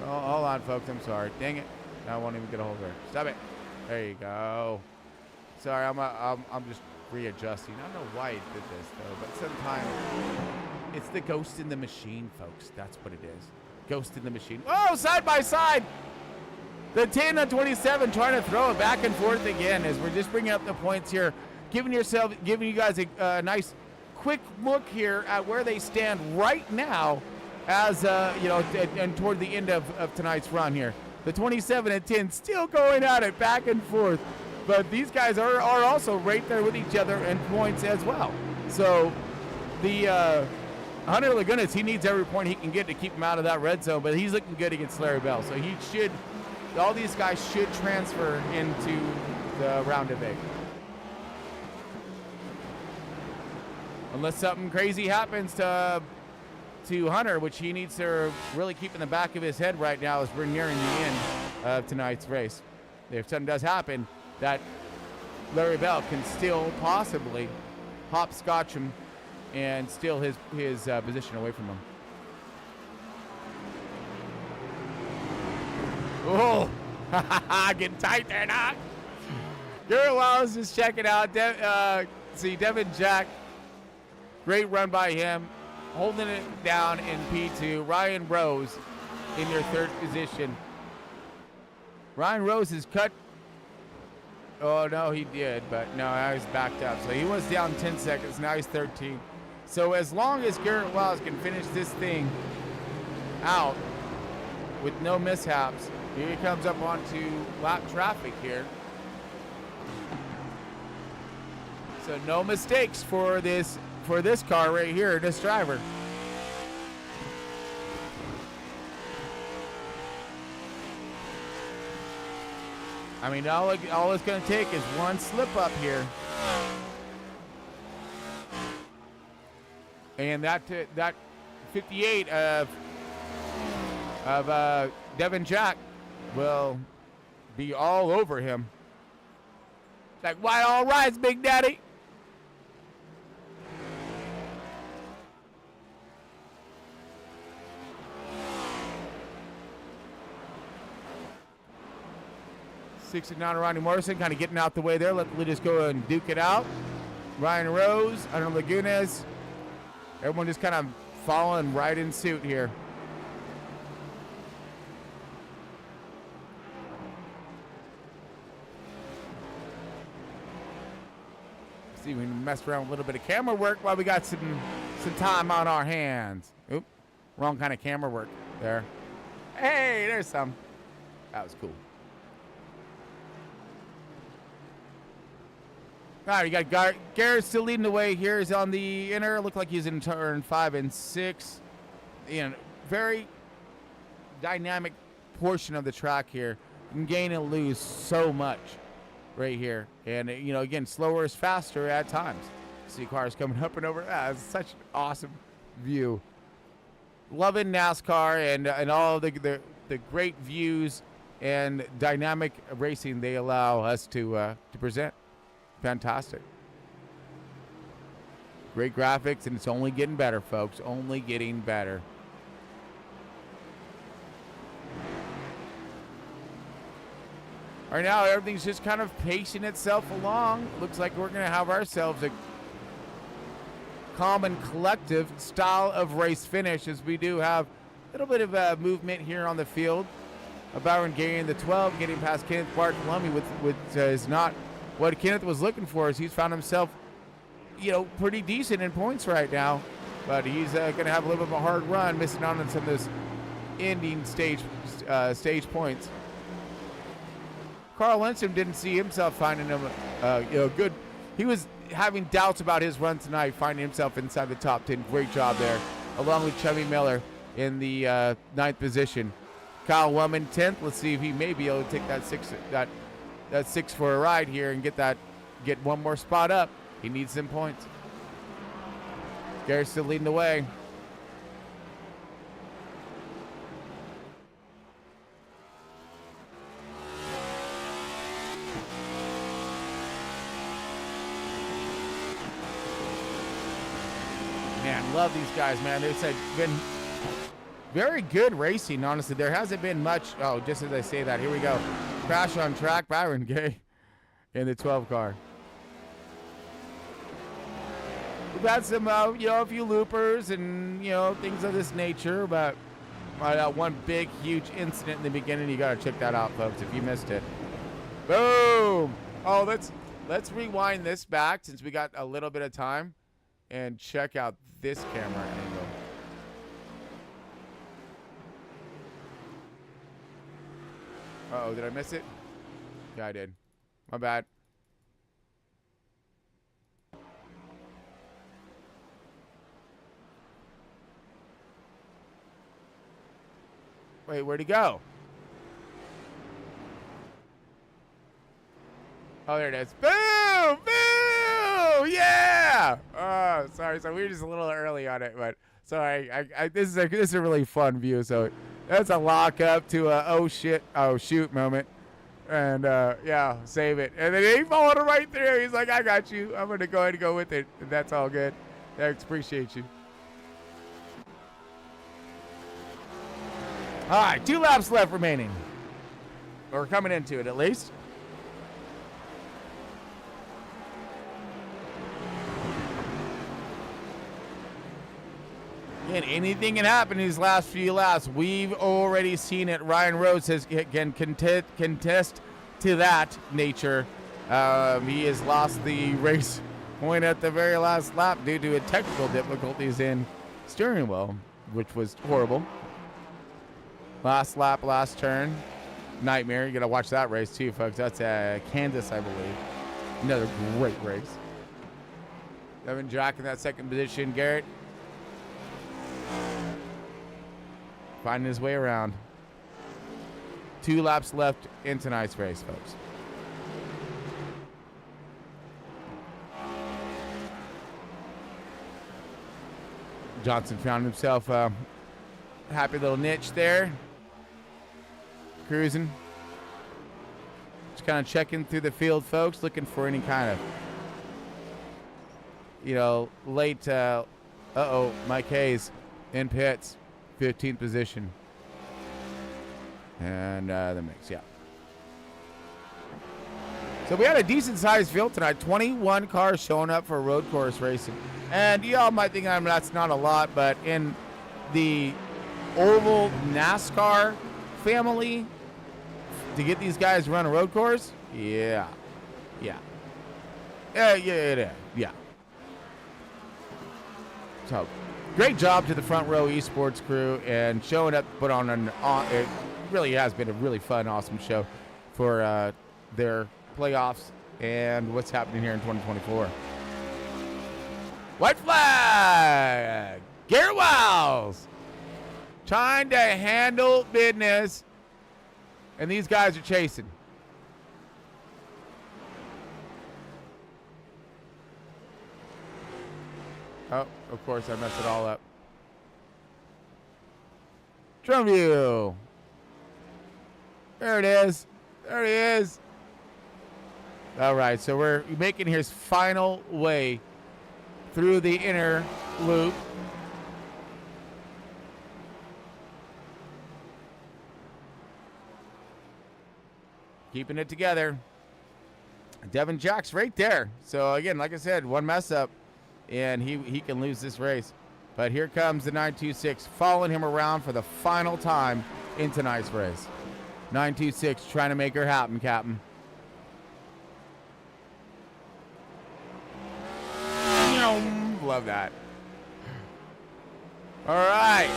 Speaker 4: hold on, folks. I'm sorry. Dang it. I won't even get a hold of her. Stop it. There you go. Sorry, I'm just readjusting. I don't know why it did this though, but sometimes it's the ghost in the machine, folks. That's what it is. Ghost in the machine. Oh, side by side. The 10 and 27 trying to throw it back and forth again as we're just bringing up the points here, giving you guys a nice quick look here at where they stand right now as and toward the end of tonight's run here. The 27 and 10 still going at it back and forth. But these guys are also right there with each other in points as well. So the Hunter Lagunas, he needs every point he can get to keep him out of that red zone, but he's looking good against Larry Bell. So all these guys should transfer into the round of 8. Unless something crazy happens to Hunter, which he needs to really keep in the back of his head right now as we're nearing the end of tonight's race. If something does happen, that Larry Bell can still possibly hopscotch him and steal his position away from him. Oh, getting tight there now. Garrett Wallace is checking out. Devin Jack, great run by him, holding it down in P2. Ryan Rose in your 3rd position. Ryan Rose is cut. Oh, no, he did, but no, now he's backed up. So he was down 10 seconds. Now he's 13. So as long as Garrett Wiles can finish this thing out with no mishaps, here he comes up onto lap traffic here. So no mistakes for this car right here, this driver. I mean, all it's going to take is one slip up here. And that 58 of Devin Jack will be all over him. Like, why all rise, Big Daddy? '69 Ronnie Morrison kind of getting out the way there. Let just go and duke it out. Ryan Rose, Arnold Lagunas. Everyone just kind of following right in suit here. See, we can mess around with a little bit of camera work while we got some time on our hands. Oop, wrong kind of camera work there. Hey, there's some. That was cool. All right, you got Garrett still leading the way here. He's on the inner. Looked like he's in turn 5 and 6. You know, very dynamic portion of the track here. You can gain and lose so much right here. And, you know, again, slower is faster at times. See cars coming up and over. It's such an awesome view. Loving NASCAR and all the great views and dynamic racing they allow us to present. Fantastic. Great graphics, and it's only getting better, folks. Only getting better. Right now, everything's just kind of pacing itself along. Looks like we're going to have ourselves a calm and collective style of race finish, as we do have a little bit of movement here on the field. Byron Gary in the 12 getting past Kenneth Bartolome, which is not what Kenneth was looking for, is he's found himself, you know, pretty decent in points right now, but he's going to have a little bit of a hard run, missing out on some of those ending stage points. Carl Lindstrom didn't see himself finding him, good. He was having doubts about his run tonight, finding himself inside the top 10. Great job there, along with Chubby Miller in the 9th position. Kyle Wellman 10th. Let's see if he may be able to take that six for a ride here and get one more spot up. He needs some points. Garrett's still leading the way. Man, love these guys, man. It's been very good racing, honestly. There hasn't been much. Oh, just as I say that, here we go. Crash on track, Byron Gay in the 12 car. We've had some, a few loopers and, things of this nature, but one big, huge incident in the beginning. You got to check that out, folks, if you missed it. Boom! Oh, let's rewind this back since we got a little bit of time and check out this camera angle. Uh-oh, did I miss it? Yeah, I did. My bad. Wait, where'd he go? Oh, there it is. Boom! Boom! Yeah! Oh, sorry. So we were just a little early on it, but sorry. This is a really fun view. So that's a lock up to a oh shoot moment. And yeah, save it. And then he followed it right through. He's like, I got you. I'm gonna go ahead and go with it. And that's all good. Thanks, appreciate you. All right, 2 laps left remaining. Or coming into it at least. Again, anything can happen in these last few laps. We've already seen it. Ryan Rhodes can contest to that nature. He has lost the race point at the very last lap due to technical difficulties in steering wheel, which was horrible. Last lap, last turn. Nightmare. You got to watch that race too, folks. That's Kansas, I believe. Another great race. Devin Jack in that second position. Garrett finding his way around. 2 laps left in tonight's race, folks. Johnson found himself a happy little niche there. Cruising. Just kind of checking through the field, folks, looking for any kind of, late, Mike Hayes in pits, 15th position. And the mix, yeah. So we had a decent-sized field tonight. 21 cars showing up for road course racing. And y'all might think that's not a lot, but in the oval NASCAR family, to get these guys to run a road course, yeah. So, great job to the front row esports crew and showing up, put on it really has been a really fun, awesome show for their playoffs and what's happening here in 2024. White flag! Garrett Wiles trying to handle business, and these guys are chasing. Oh, of course, I messed it all up. Drone view. There it is. There he is. All right, so we're making his final way through the inner loop. Keeping it together. Devin Jack's right there. So, again, like I said, one mess up, and he can lose this race. But here comes the 926, following him around for the final time in tonight's race. 926 trying to make her happen, Captain. Love that. All right.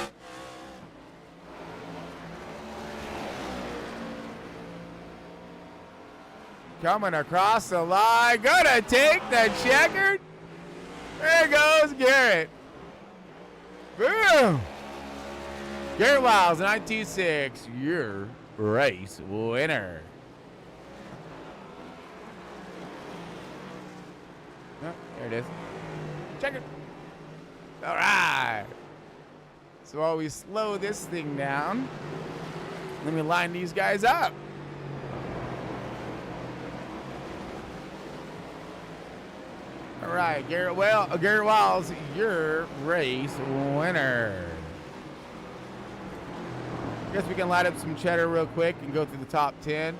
Speaker 4: Coming across the line. Gonna take the checkered. There goes Garrett. Boom. Garrett Wiles, 926, your race winner. Oh, there it is. Check it. All right. So while we slow this thing down, let me line these guys up. All right, Garrett Wiles, your race winner. Guess we can light up some cheddar real quick and go through the top 10.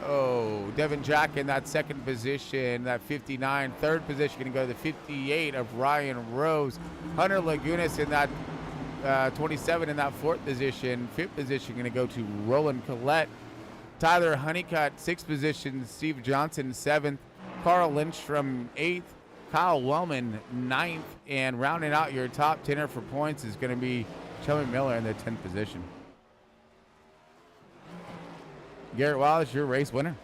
Speaker 4: Oh, Devin Jack in that second position, that 59. Third position, going to go to the 58 of Ryan Rose. Hunter Lagunas in that 27 in that fourth position. Fifth position, going to go to Roland Collette. Tyler Honeycutt, sixth position. Steve Johnson, seventh. Carl Lindstrom, eighth. Kyle Wellman, ninth. And rounding out your top 10er for points is going to be Chummy Miller in the 10th position. Garrett Wiles, your race winner.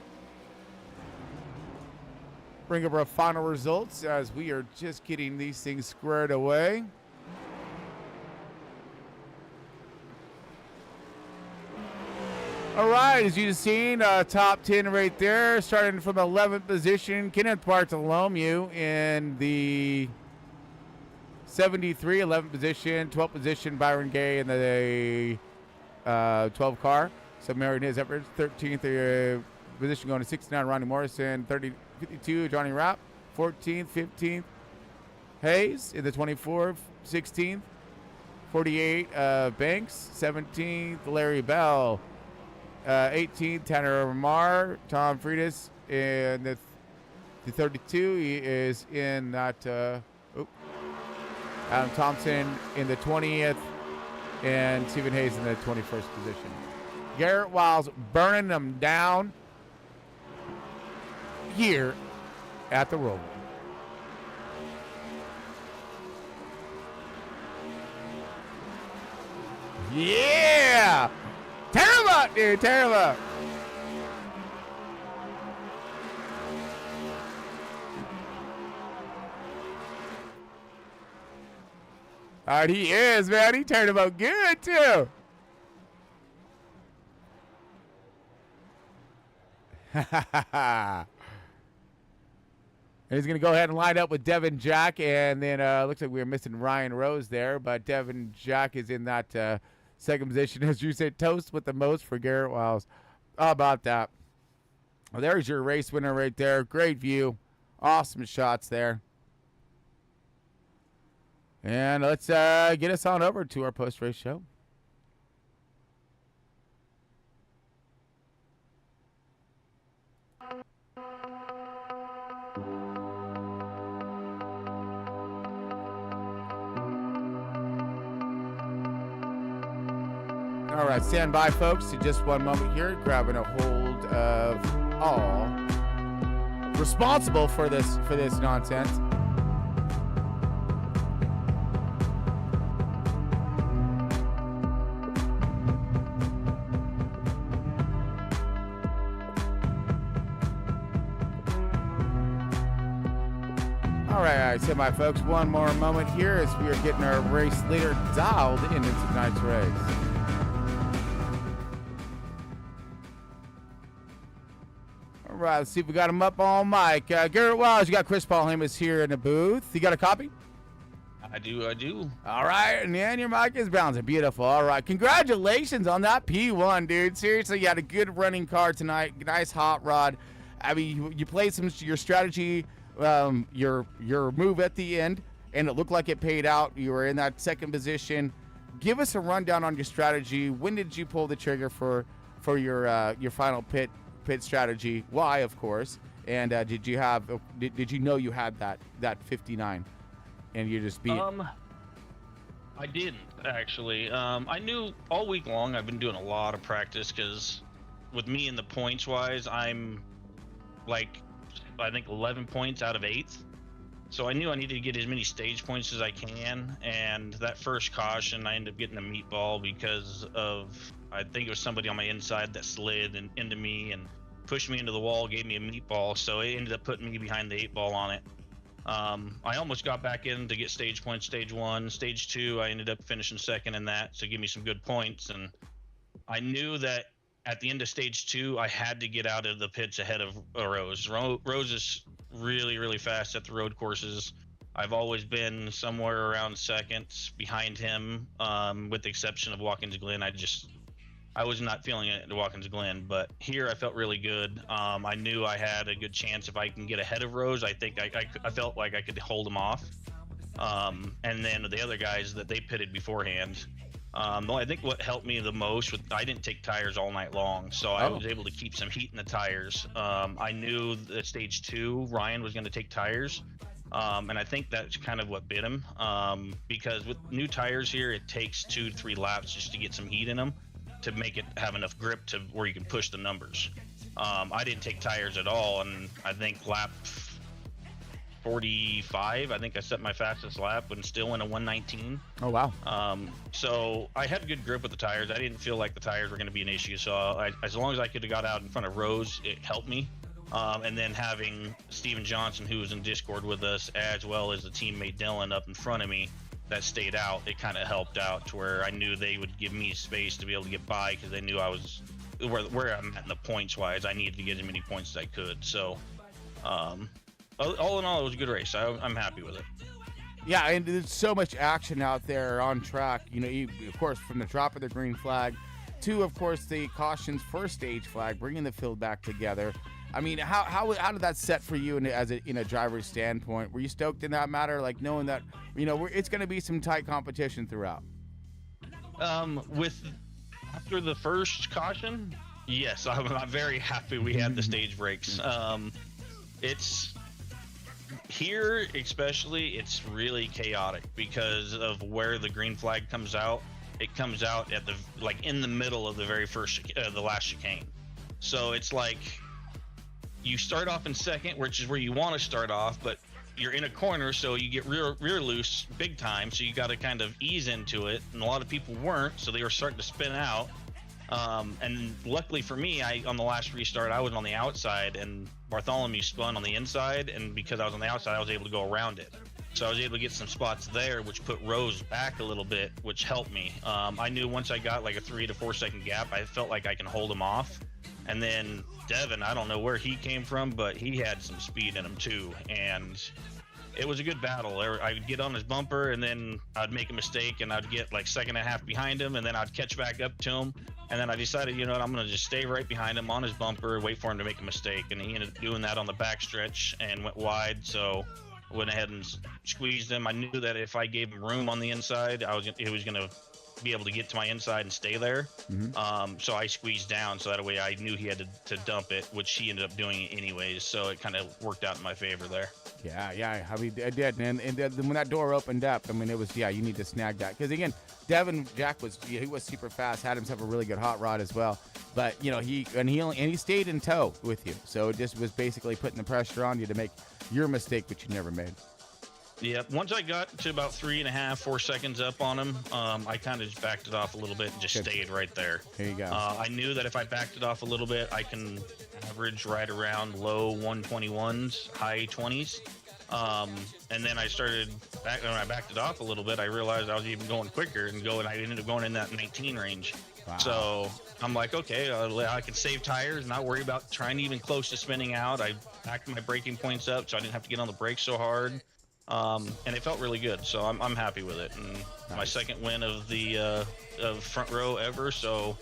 Speaker 4: Bring up our final results as we are just getting these things squared away. All right, as you've seen, top 10 right there, starting from 11th position, Kenneth Bartholomew in the 73, 11th position, 12th position, Byron Gay in the 12 car. So Mary Niz Everett, 13th position going to 69, Ronnie Morrison, 52, Johnny Rapp, 14th, 15th, Hayes in the 24th, 16th, 48, Banks, 17th, Larry Bell, 18th, Tanner Marr, Tom Freitas in the 32. He is in that, Adam Thompson in the 20th, and Stephen Hayes in the 21st position. Garrett Wiles burning them down here at the ROVAL. Yeah! Tear him up, dude. Tear him up. All right, he is, man. He turned him up good, too. And he's going to go ahead and line up with Devin Jack. And then looks like we were missing Ryan Rose there. But Devin Jack is in that second position. As you said, toast with the most for Garrett Wiles. How about that? Well, there's your race winner right there. Great view. Awesome shots there. And let's get us on over to our post-race show. All right, stand by, folks. In just one moment here, grabbing a hold of all responsible for this nonsense. All right, stand by, folks. One more moment here as we are getting our race leader dialed into tonight's race. All right, let's see if we got him up on mic. Garrett Wiles, you got Chris Paul Hamas here in the booth. You got a copy?
Speaker 19: I do.
Speaker 4: All right, and then your mic is bouncing. Beautiful. All right, congratulations on that P1, dude. Seriously, you had a good running car tonight. Nice hot rod. I mean, you played your strategy, your move at the end, and it looked like it paid out. You were in that second position. Give us a rundown on your strategy. When did you pull the trigger for your final pit strategy? Why, of course, and did you know you had that 59 and you just beat it?
Speaker 19: I didn't actually. I knew all week long. I've been doing a lot of practice because with me in the points wise, I'm like I think 11 points out of 8th, so I knew I needed to get as many stage points as I can. And that first caution, I ended up getting a meatball because of, I think it was somebody on my inside that slid into me and pushed me into the wall, gave me a meatball, so it ended up putting me behind the 8 ball on it. I almost got back in to get stage points, stage 1. Stage 2, I ended up finishing second in that to give me some good points. And I knew that at the end of stage 2, I had to get out of the pits ahead of Rose. Rose is really, really fast at the road courses. I've always been somewhere around seconds behind him, with the exception of Watkins Glen. I was not feeling it at Watkins Glen, but here I felt really good. I knew I had a good chance if I can get ahead of Rose. I think I felt like I could hold him off. And then the other guys that they pitted beforehand, I think what helped me the most I didn't take tires all night long, so I was able to keep some heat in the tires. I knew that stage 2, Ryan was going to take tires. And I think that's kind of what bit him, because with new tires here, it takes 2 to 3 laps just to get some heat in them to make it have enough grip to where you can push the numbers. I didn't take tires at all, and I think lap 45, I think I set my fastest lap and still in a 119.
Speaker 4: Oh, wow.
Speaker 19: So I had good grip with the tires. I didn't feel like the tires were going to be an issue, so as long as I could have got out in front of Rose, it helped me. And then having Steven Johnson, who was in Discord with us, as well as the teammate Dylan up in front of me that stayed out, it kind of helped out to where I knew they would give me space to be able to get by, because they knew I was where I'm at in the points wise. I needed to get as many points as I could. So all in all, it was a good race. I'm happy with it.
Speaker 4: Yeah, and there's so much action out there on track. You know, of course, from the drop of the green flag to, of course, the cautions for stage flag, bringing the field back together. I mean, how did that set for you in a driver's standpoint? Were you stoked in that matter, like knowing that, you know, it's going to be some tight competition throughout?
Speaker 19: After the first caution, yes, I'm very happy we had the stage breaks. It's here, especially, it's really chaotic because of where the green flag comes out. It comes out at in the middle of the very first, the last chicane. So it's like you start off in second, which is where you want to start off, but you're in a corner, so you get rear loose big time, so you got to kind of ease into it, and a lot of people weren't, so they were starting to spin out. And luckily for me, on the last restart, I was on the outside, and Bartholomew spun on the inside, and because I was on the outside, I was able to go around it. So I was able to get some spots there, which put Rose back a little bit, which helped me. I knew once I got like a 3 to 4 second gap, I felt like I can hold him off. And then Devin, I don't know where he came from, but he had some speed in him too. And it was a good battle. I would get on his bumper, and then I'd make a mistake, and I'd get like second and a half behind him, and then I'd catch back up to him. And then I decided, you know what, I'm going to just stay right behind him on his bumper, wait for him to make a mistake. And he ended up doing that on the backstretch and went wide. So I went ahead and squeezed him. I knew that if I gave him room on the inside, he was going to be able to get to my inside and stay there. So I squeezed down, so that way I knew he had to dump it, which he ended up doing anyways. So it kind of worked out in my favor there.
Speaker 4: Yeah, I mean, it did. And when that door opened up, I mean, it was, you need to snag that. Because, again, Devin Jack he was super fast, had himself a really good hot rod as well. But, he stayed in tow with you. So it just was basically putting the pressure on you to make your mistake, which you never made.
Speaker 19: Yeah, once I got to about 3.5, 4 seconds up on him, I kind of just backed it off a little bit and just stayed right there.
Speaker 4: There you go.
Speaker 19: I knew that if I backed it off a little bit, I can average right around low 121s, high 20s. And then I started when I backed it off a little bit, I realized I was even going quicker and I ended up going in that 19 range. Wow. So I'm like, okay, I can save tires, not worry about trying to even close to spinning out. I backed my braking points up, so I didn't have to get on the brakes so hard. And it felt really good, so I'm happy with it. And my second win of the of front row ever, so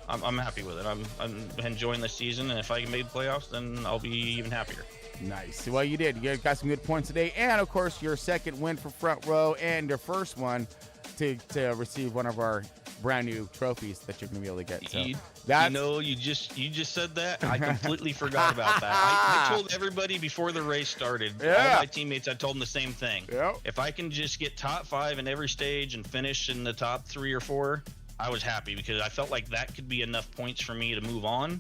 Speaker 19: I'm happy with it. I'm enjoying the season, and if I can make the playoffs, then I'll be even happier.
Speaker 4: Nice. Well, you did. You got some good points today, and of course your second win for front row, and your first one to receive one of our brand new trophies that you're gonna be able to get. So
Speaker 19: you just said that. I completely forgot about that. I told everybody before the race started, all my teammates, I told them the same thing. If I can just get top 5 in every stage and finish in the top 3 or 4, I was happy, because I felt like that could be enough points for me to move on.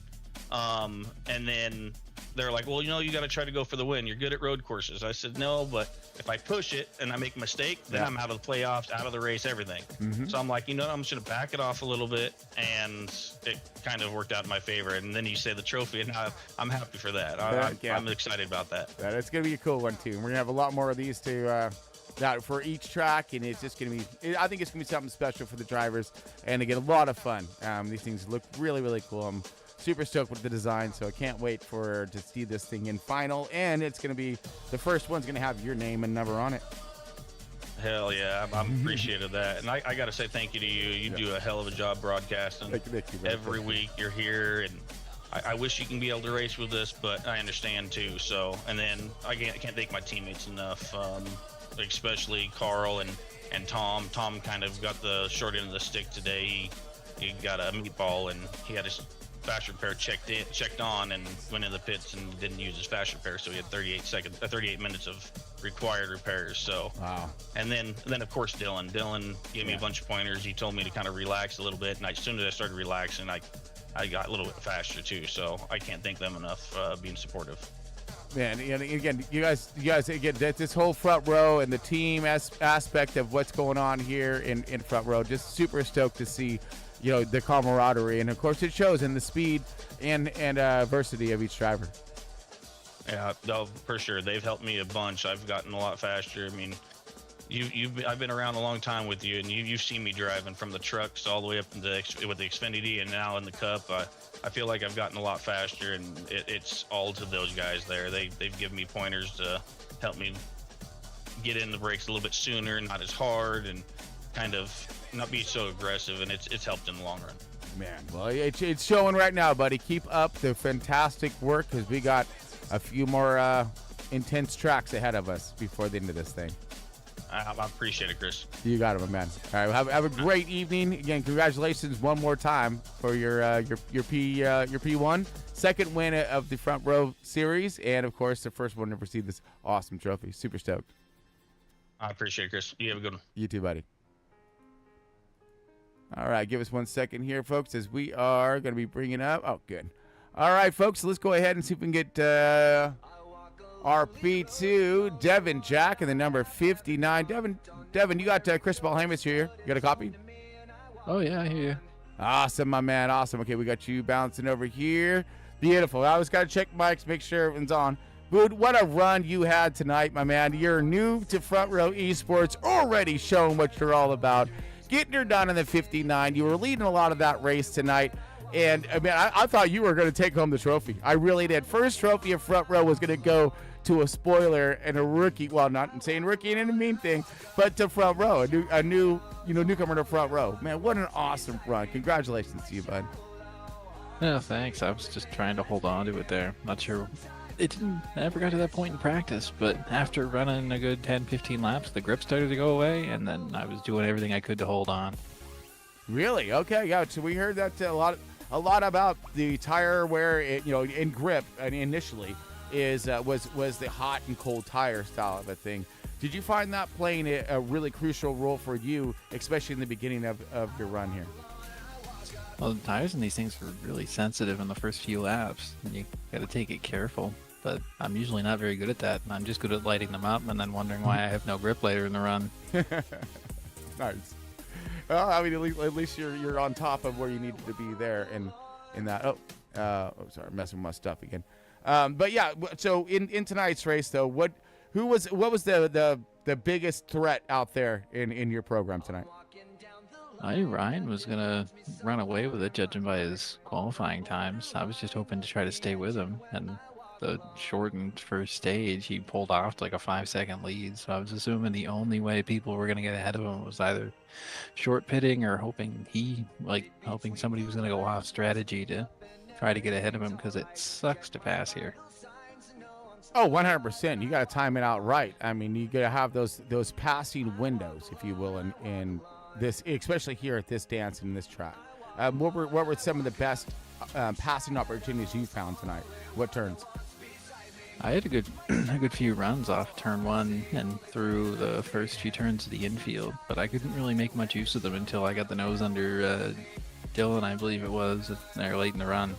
Speaker 19: And then they're like, well, you got to try to go for the win. You're good at road courses. I said, no, but if I push it and I make a mistake, then I'm out of the playoffs, out of the race, everything. So I'm like, I'm just going to back it off a little bit, and it kind of worked out in my favor. And then you say the trophy, and I'm happy for that. I'm excited about that.
Speaker 4: It's going to be a cool one, too. We're going to have a lot more of these for each track, and it's just going to be, I think it's going to be something special for the drivers, and to get a lot of fun. These things look really, really cool. I'm super stoked with the design, so I can't wait to see this thing in final, and it's going to be, the first one's going to have your name and number on it.
Speaker 19: Hell yeah, I'm appreciated that. And I got to say thank you to you. You do a hell of a job broadcasting.
Speaker 4: Thank you,
Speaker 19: every week you're here, and I wish you can be able to race with us, but I understand too. So, and then I can't thank my teammates enough, especially Carl and Tom. Tom kind of got the short end of the stick today. He got a meatball, and he had his fast repair checked on, and went in the pits and didn't use his fast repair, so he had 38 minutes of required repairs. So
Speaker 4: wow.
Speaker 19: And then of course Dylan gave me a bunch of pointers. He told me to kind of relax a little bit, and as soon as I started relaxing, I got a little bit faster too. So I can't thank them enough being supportive.
Speaker 4: Man, and again, you guys again, this whole front row and the team aspect of what's going on here in front row, just super stoked to see the camaraderie, and of course it shows in the speed and versity of each driver.
Speaker 19: Yeah, no, for sure. They've helped me a bunch. I've gotten a lot faster. I mean, I've been around a long time with you, and you've seen me driving from the trucks all the way up with the Xfinity, and now in the Cup. I feel like I've gotten a lot faster, and it's all to those guys there. They've given me pointers to help me get in the brakes a little bit sooner, not as hard, and kind of not be so aggressive, and it's helped in the long run.
Speaker 4: Man, well, it's showing right now, buddy. Keep up the fantastic work, because we got a few more intense tracks ahead of us before the end of this thing.
Speaker 19: I appreciate it, Chris.
Speaker 4: You got it, my man. All right, have a great evening. Again, congratulations one more time for your P1, second win of the front row series, and of course the first one to receive this awesome trophy. Super stoked.
Speaker 19: I appreciate it, Chris. You have a good one.
Speaker 4: You too, buddy. All right, give us 1 second here, folks, as we are going to be bringing up. Oh, good. All right, folks, let's go ahead and see if we can get RP2, Devin Jack, and the number 59. Devin, you got Cristobal James here. You got a copy?
Speaker 20: Oh, yeah, I hear you.
Speaker 4: Awesome, my man. Awesome. Okay, we got you bouncing over here. Beautiful. I always got to check mics, make sure everyone's on. Dude, what a run you had tonight, my man. You're new to Front Row Esports, already showing what you're all about. Getting her done in the 59. You were leading a lot of that race tonight. And, I mean, I thought you were going to take home the trophy. I really did. First trophy of Front Row was going to go to a spoiler and a rookie. Well, not saying rookie ain't a mean thing, but to Front Row, a new newcomer to Front Row. Man, what an awesome run. Congratulations to you, bud.
Speaker 20: No, thanks. I was just trying to hold on to it there. Not sure. I never got to that point in practice, but after running a good 10, 15 laps, the grip started to go away, and then I was doing everything I could to hold on.
Speaker 4: Really? Okay, yeah. So we heard that a lot about the tire wear, in grip, and initially was the hot and cold tire style of a thing. Did you find that playing a really crucial role for you, especially in the beginning of your run here?
Speaker 20: Well, the tires in these things are really sensitive in the first few laps, and you got to take it careful. But I'm usually not very good at that. I'm just good at lighting them up and then wondering why I have no grip later in the run.
Speaker 4: Nice. Well, I mean, at least you're on top of where you needed to be there in that. Sorry, I'm messing with my stuff again. But yeah, so in tonight's race though, what was the biggest threat out there in your program tonight?
Speaker 20: I knew Ryan was gonna run away with it, judging by his qualifying times. I was just hoping to try to stay with him, and the shortened first stage, he pulled off like a 5-second lead. So I was assuming the only way people were gonna get ahead of him was either short pitting or hoping somebody was gonna go off strategy to try to get ahead of him, because it sucks to pass here.
Speaker 4: Oh, 100%. You got to time it out right. I mean, you got to have those passing windows, if you will, in this, especially here at this dance and this track. What were some of the best passing opportunities you found tonight? What turns?
Speaker 20: I had a good few runs off turn one and through the first few turns of the infield, but I couldn't really make much use of them until I got the nose under Dylan, I believe it was, there late in the run.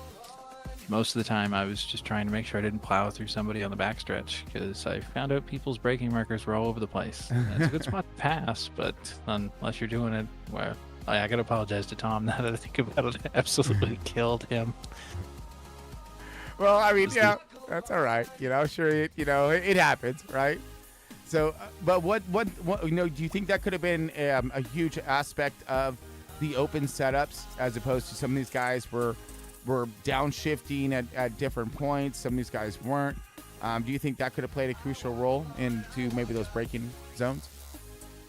Speaker 20: Most of the time I was just trying to make sure I didn't plow through somebody on the backstretch, because I found out people's braking markers were all over the place. It's a good spot to pass, but unless you're doing it, well, I gotta apologize to Tom now that I think about it. I absolutely killed him.
Speaker 4: Well, I mean, yeah, that's all right. Sure, it happens, right? So, but what do you think that could have been a huge aspect of the open setups, as opposed to some of these guys were downshifting at different points? Some of these guys weren't. Do you think that could have played a crucial role into maybe those braking zones?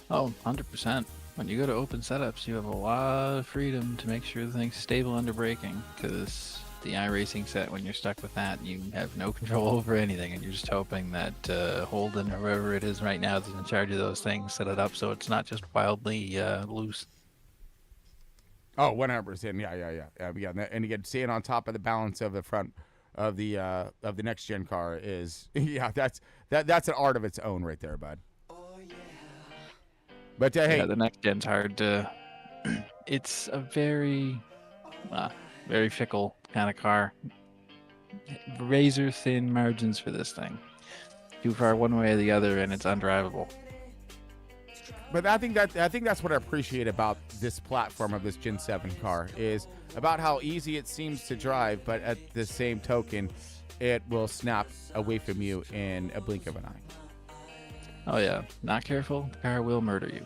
Speaker 20: Oh, 100%. When you go to open setups, you have a lot of freedom to make sure the thing's stable under braking, because the iRacing set, when you're stuck with that, you have no control over anything, and you're just hoping that Holden or whoever it is right now is in charge of those things set it up so it's not just wildly loose.
Speaker 4: Oh, 100%. Yeah. And again, staying on top of the balance of the front of the next gen car is that's an art of its own right there, bud. But hey,
Speaker 20: the next gen's hard to. It's a very fickle kind of car. Razor thin margins for this thing. Too far one way or the other, and it's undrivable.
Speaker 4: But I think that's what I appreciate about this platform of this Gen 7 car, is about how easy it seems to drive, but at the same token, it will snap away from you in a blink of an eye.
Speaker 20: Oh yeah, not careful, the car will murder you.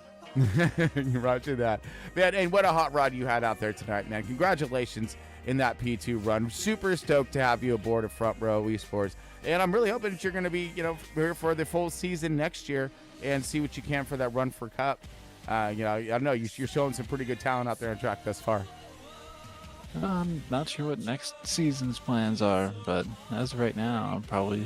Speaker 4: Roger that. Man, and what a hot rod you had out there tonight, man. Congratulations in that P2 run. Super stoked to have you aboard of Front Row Esports. And I'm really hoping that you're going to be, here for the full season next year and see what you can for that run for Cup. I know you're showing some pretty good talent out there on track thus far.
Speaker 20: I'm not sure what next season's plans are, but as of right now, I'm probably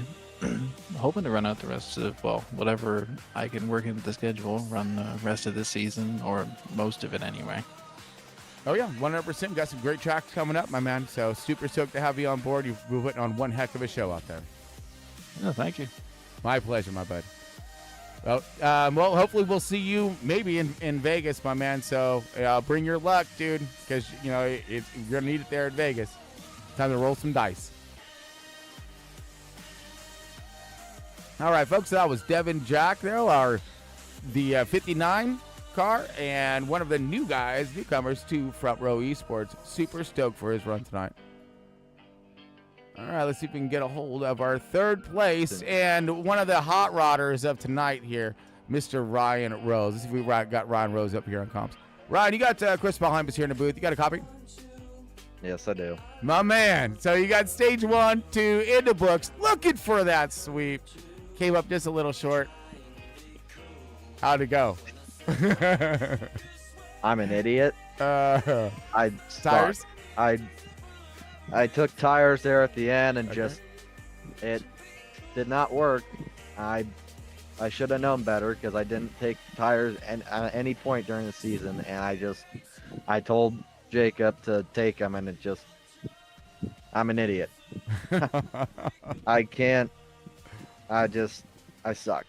Speaker 20: hoping to run out the rest of, whatever I can work into the schedule, run the rest of this season, or most of it anyway.
Speaker 4: Oh yeah, 100%. Got some great tracks coming up, my man. So super stoked to have you on board. You've been putting on one heck of a show out there.
Speaker 20: Oh, thank you.
Speaker 4: My pleasure, my bud. Well, hopefully we'll see you maybe in Vegas, my man. So bring your luck, dude, because you're gonna need it there in Vegas. Time to roll some dice. All right, folks, that was Devin Jack there, the 59 car, and one of the newcomers to Front Row Esports. Super stoked for his run tonight. All right, let's see if we can get a hold of our third place and one of the hot rodders of tonight here, Mr. Ryan Rose. Let's see if we got Ryan Rose up here on comps. Ryan, you got Chris behind us here in the booth. You got a copy?
Speaker 21: Yes, I do.
Speaker 4: My man. So you got stage 1, 2 in the books. Looking for that sweep. Came up just a little short. How'd it go?
Speaker 21: I'm an idiot. I
Speaker 4: tires?
Speaker 21: I took tires there at the end and just it did not work. I should have known better because I didn't take tires at any point during the season, and I told Jacob to take them, and I'm an idiot. I can't. I suck.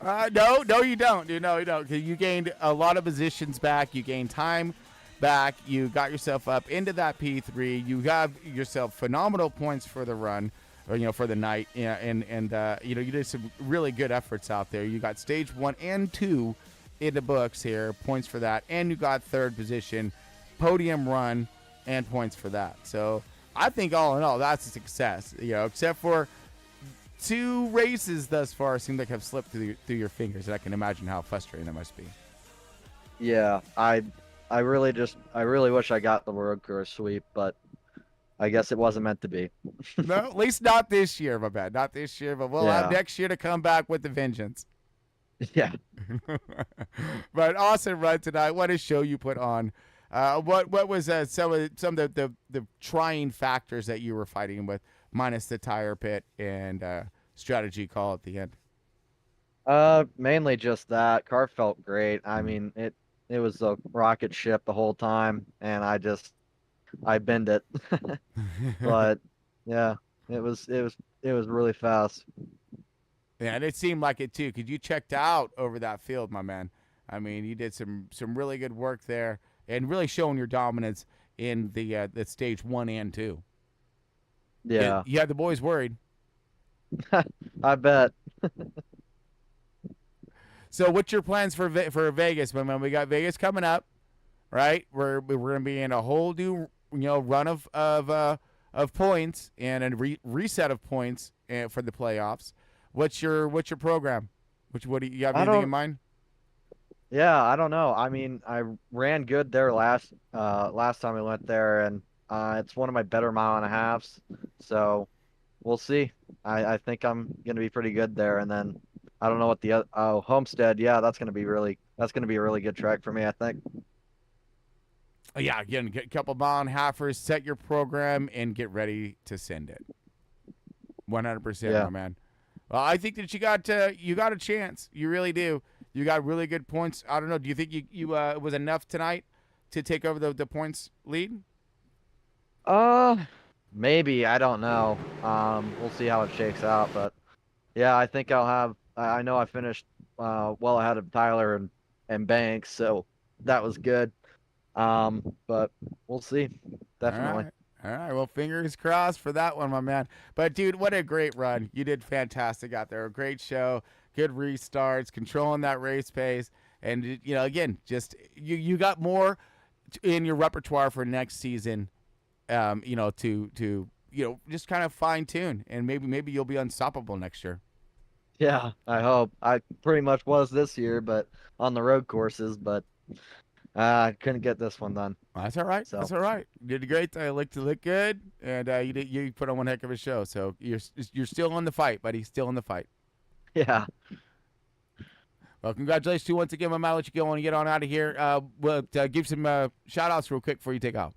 Speaker 4: No, you don't, dude. No, you don't. 'Cause you gained a lot of positions back. You gained time back. You got yourself up into that P3. You have yourself phenomenal points for the run, or for the night. Yeah, and you did some really good efforts out there. You got stage 1 and 2 in the books here, points for that, and you got third position, podium run, and points for that. So I think all in all, that's a success. Except for 2 races thus far seem like have slipped through your fingers, and I can imagine how frustrating that must be.
Speaker 21: Yeah, I really wish I got the road course sweep, but I guess it wasn't meant to be.
Speaker 4: No, at least not this year, my bad. Not this year, but we'll have next year to come back with the vengeance.
Speaker 21: Yeah.
Speaker 4: But awesome run tonight. What a show you put on. What was some of the trying factors that you were fighting with, minus the tire pit and strategy call at the end?
Speaker 21: Mainly just that. Car felt great. I mean, it was a rocket ship the whole time, and I bend it. But yeah, it was really fast.
Speaker 4: Yeah, and it seemed like it too, because you checked out over that field, my man. I mean, you did some really good work there, and really showing your dominance in the stage 1 and 2.
Speaker 21: Yeah.
Speaker 4: You had the boys worried.
Speaker 21: I bet.
Speaker 4: So what's your plans for Vegas, my man? We got Vegas coming up, right? We're going to be in a whole new run of points and a reset of points for the playoffs. What's your program? What do you have anything in mind?
Speaker 21: Yeah, I don't know. I mean, I ran good there last time we went there, and it's one of my better mile and a halves. So we'll see. I think I'm gonna be pretty good there, and then I don't know what the Homestead. Yeah, that's gonna be a really good track for me, I think.
Speaker 4: Yeah, again, get a couple mile and a halfers, set your program, and get ready to send it. 100%, my man. Well, I think that you got a chance. You really do. You got really good points. I don't know. Do you think you was enough tonight to take over the points lead?
Speaker 21: Maybe. I don't know. We'll see how it shakes out. But yeah, I think I'll have. I know I finished well ahead of Tyler and Banks, so that was good. But we'll see. Definitely.
Speaker 4: All right, well, fingers crossed for that one, my man. But, dude, what a great run. You did fantastic out there. A great show, good restarts, controlling that race pace. And, again, just you got more in your repertoire for next season, to just kind of fine-tune. And maybe you'll be unstoppable next year.
Speaker 21: Yeah, I hope. I pretty much was this year, but on the road courses, but I couldn't get this one done.
Speaker 4: That's all right. So. That's all right. You did great. You look good, and you put on one heck of a show. So you're still in the fight, buddy. Still in the fight.
Speaker 21: Yeah.
Speaker 4: Well, congratulations to you once again. I'm gonna let you go and get on out of here. Give some shout outs real quick before you take off.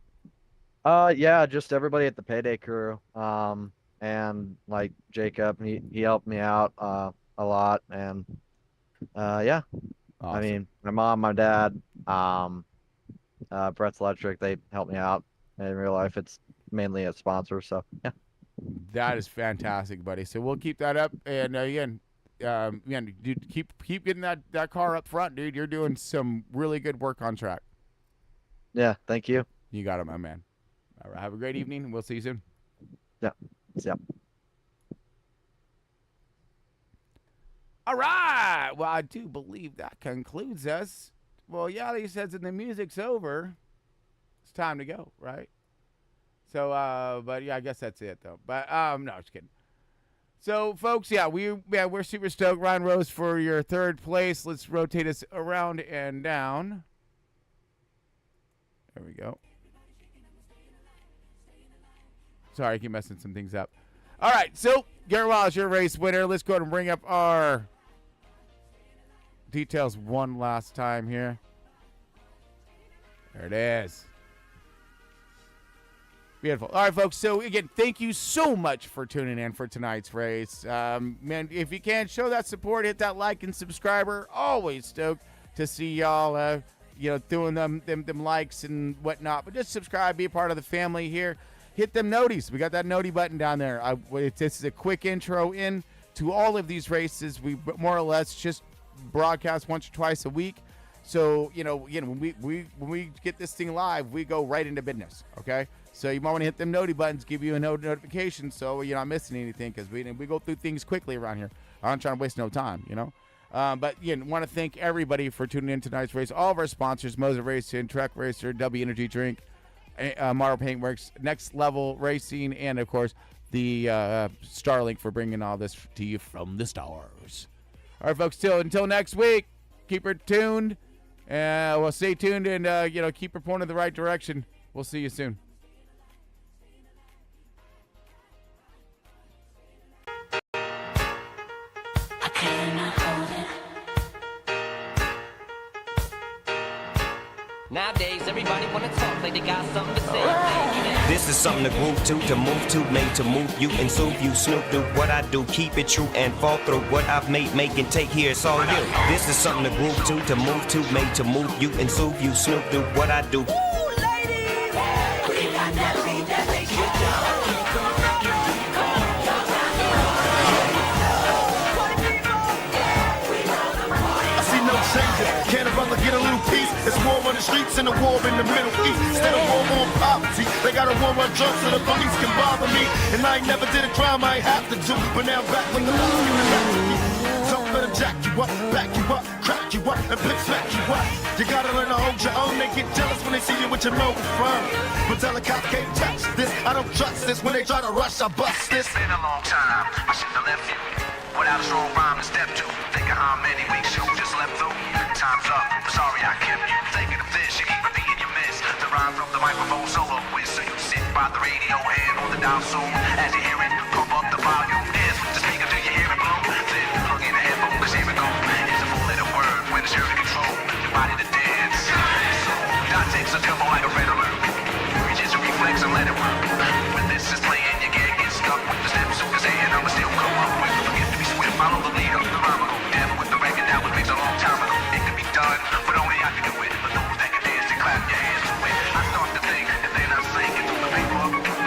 Speaker 21: Yeah, just everybody at the Payday crew. And like Jacob, he helped me out a lot, and yeah. Awesome. I mean, my mom, my dad, Brett's Electric, they helped me out. In real life, it's mainly a sponsor, so yeah.
Speaker 4: That is fantastic, buddy. So we'll keep that up, and again, dude, keep getting that car up front, dude. You're doing some really good work on track.
Speaker 21: Yeah, thank you.
Speaker 4: You got it, my man. All right, have a great evening. We'll see you soon.
Speaker 21: Yeah.
Speaker 4: All right. Well, I do believe that concludes us. Well, Yali says that the music's over. It's time to go, right? So, but yeah, I guess that's it though. But no, just kidding. So, folks, we're super stoked. Ryan Rose for your third place. Let's rotate us around and down. There we go. Sorry, I keep messing some things up. All right, so Garrett Wiles, your race winner. Let's go ahead and bring up our details one last time here. There it is. Beautiful. All right, folks. So, again, thank you so much for tuning in for tonight's race. Man, if you can, show that support. Hit that like and subscriber. Always stoked to see y'all, doing them likes and whatnot. But just subscribe. Be a part of the family here. Hit them noties. We got that noti button down there. This is a quick intro in to all of these races. We more or less just broadcast once or twice a week. So, when we get this thing live, we go right into business, okay? So you might want to hit them noti buttons, give you a notification so you're not missing anything, because we go through things quickly around here. I'm not trying to waste no time, But, want to thank everybody for tuning in tonight's race. All of our sponsors, Moser Racing, Trek Racer, W Energy Drink, Marvel Paintworks, Next Level Racing, and, of course, the Starlink for bringing all this to you from the stars. All right, folks, until next week, keep her tuned. Well, stay tuned and, keep her pointed in the right direction. We'll see you soon.
Speaker 2: Nowadays, everybody wanna talk like they got something to say. This is something to groove to move to, made to move you and soothe you. Snoop do what I do, keep it true and fall through what I've made, make and take here. It's all you. This is something to groove to move to, made to move you and soothe you. Snoop do what I do.
Speaker 7: Ooh, ladies, we got that beat that makes you jump.
Speaker 6: Can a brother get a little peace? It's war on the streets and a war in the Middle East. Instead of war on poverty, they got a war on drugs so the police can bother me. And I ain't never did a crime I ain't have to do, but now I'm back with the law giving back to me. Don't let them jack you up, back you up, crack you up, and flip smack you up. You gotta learn to hold your own. They get jealous when they see you with your mobile phone. But tell a cop can't touch this. I don't trust this. When they try to rush, I bust this.
Speaker 22: It's been a long time. I shouldn't have left you without a strong rhyme to step to. Think of how many weeks you just left through. Time's up. I'm sorry I kept you thinking of this. You keep repeating your miss. The rhyme from the microphone solo quiz. So you sit by the radio and on the dial soon. As you hear it, pump up the volume. Is the speaker till you hear it blow. Then plug in the headphone, cause here we go. It's a four-letter word when it's here to control your body to dance. So that takes a tempo like a red alert. Reach is a reflex and let it work. When this is playing, you can't get stuck with the steps. So cause and I'ma still come up with. Forget to be swift, follow the lead of the rhyme. Never with the record that was mixed a long time ago. But only I can do it. But those that can dance and clap your hands to it. I start to think and then I sing it through the paper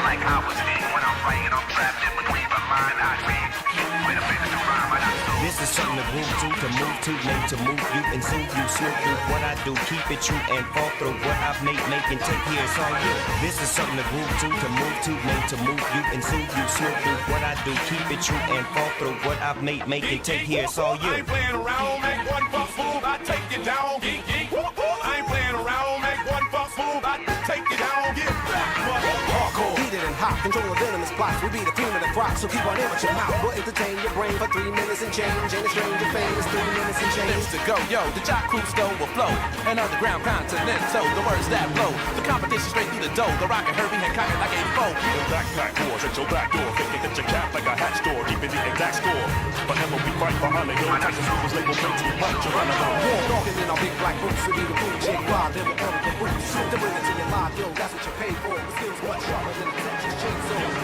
Speaker 22: like I was in when I'm writing. I'm trapped in between my mind. I read when I finish the rhyme. This is something to groove to move to, made to move you and soothe you. Snoop through what I do, keep it true and fall through what I've made, make and take here. It's all you. This is something to groove to move to, made to move you and soothe you. Snoop through what I do, keep it true and fall through what I've made, make and take here. It's all you.
Speaker 23: I ain't playing around, make one fuck move, I take you down. I ain't playing around, make one fuck move, I take you down. Get back, hardcore.
Speaker 24: Heated and hot, control the venomous plots. We be the cream of the crop, so keep on in with your mouth. We'll entertain your brain for 3 minutes and change. And a stranger fame is 3 minutes and change.
Speaker 25: News to go, yo, the jock crew stole will flow. An underground continent, so the words that blow. The competition straight through the dough. The rock and Herbie had cotton like 84.
Speaker 23: The backpack wars at your back door. Thinking that your cap like a hat store. Keeping the exact score. Forever we fight for honor. Yo, Texas was labeled way too much.
Speaker 24: War talking in our big black boots. We be the blue chick wild. Then we're on the boots. To bring it to your live, yo, that's what you pay for. The skills much sharper than a Texas chainsaw.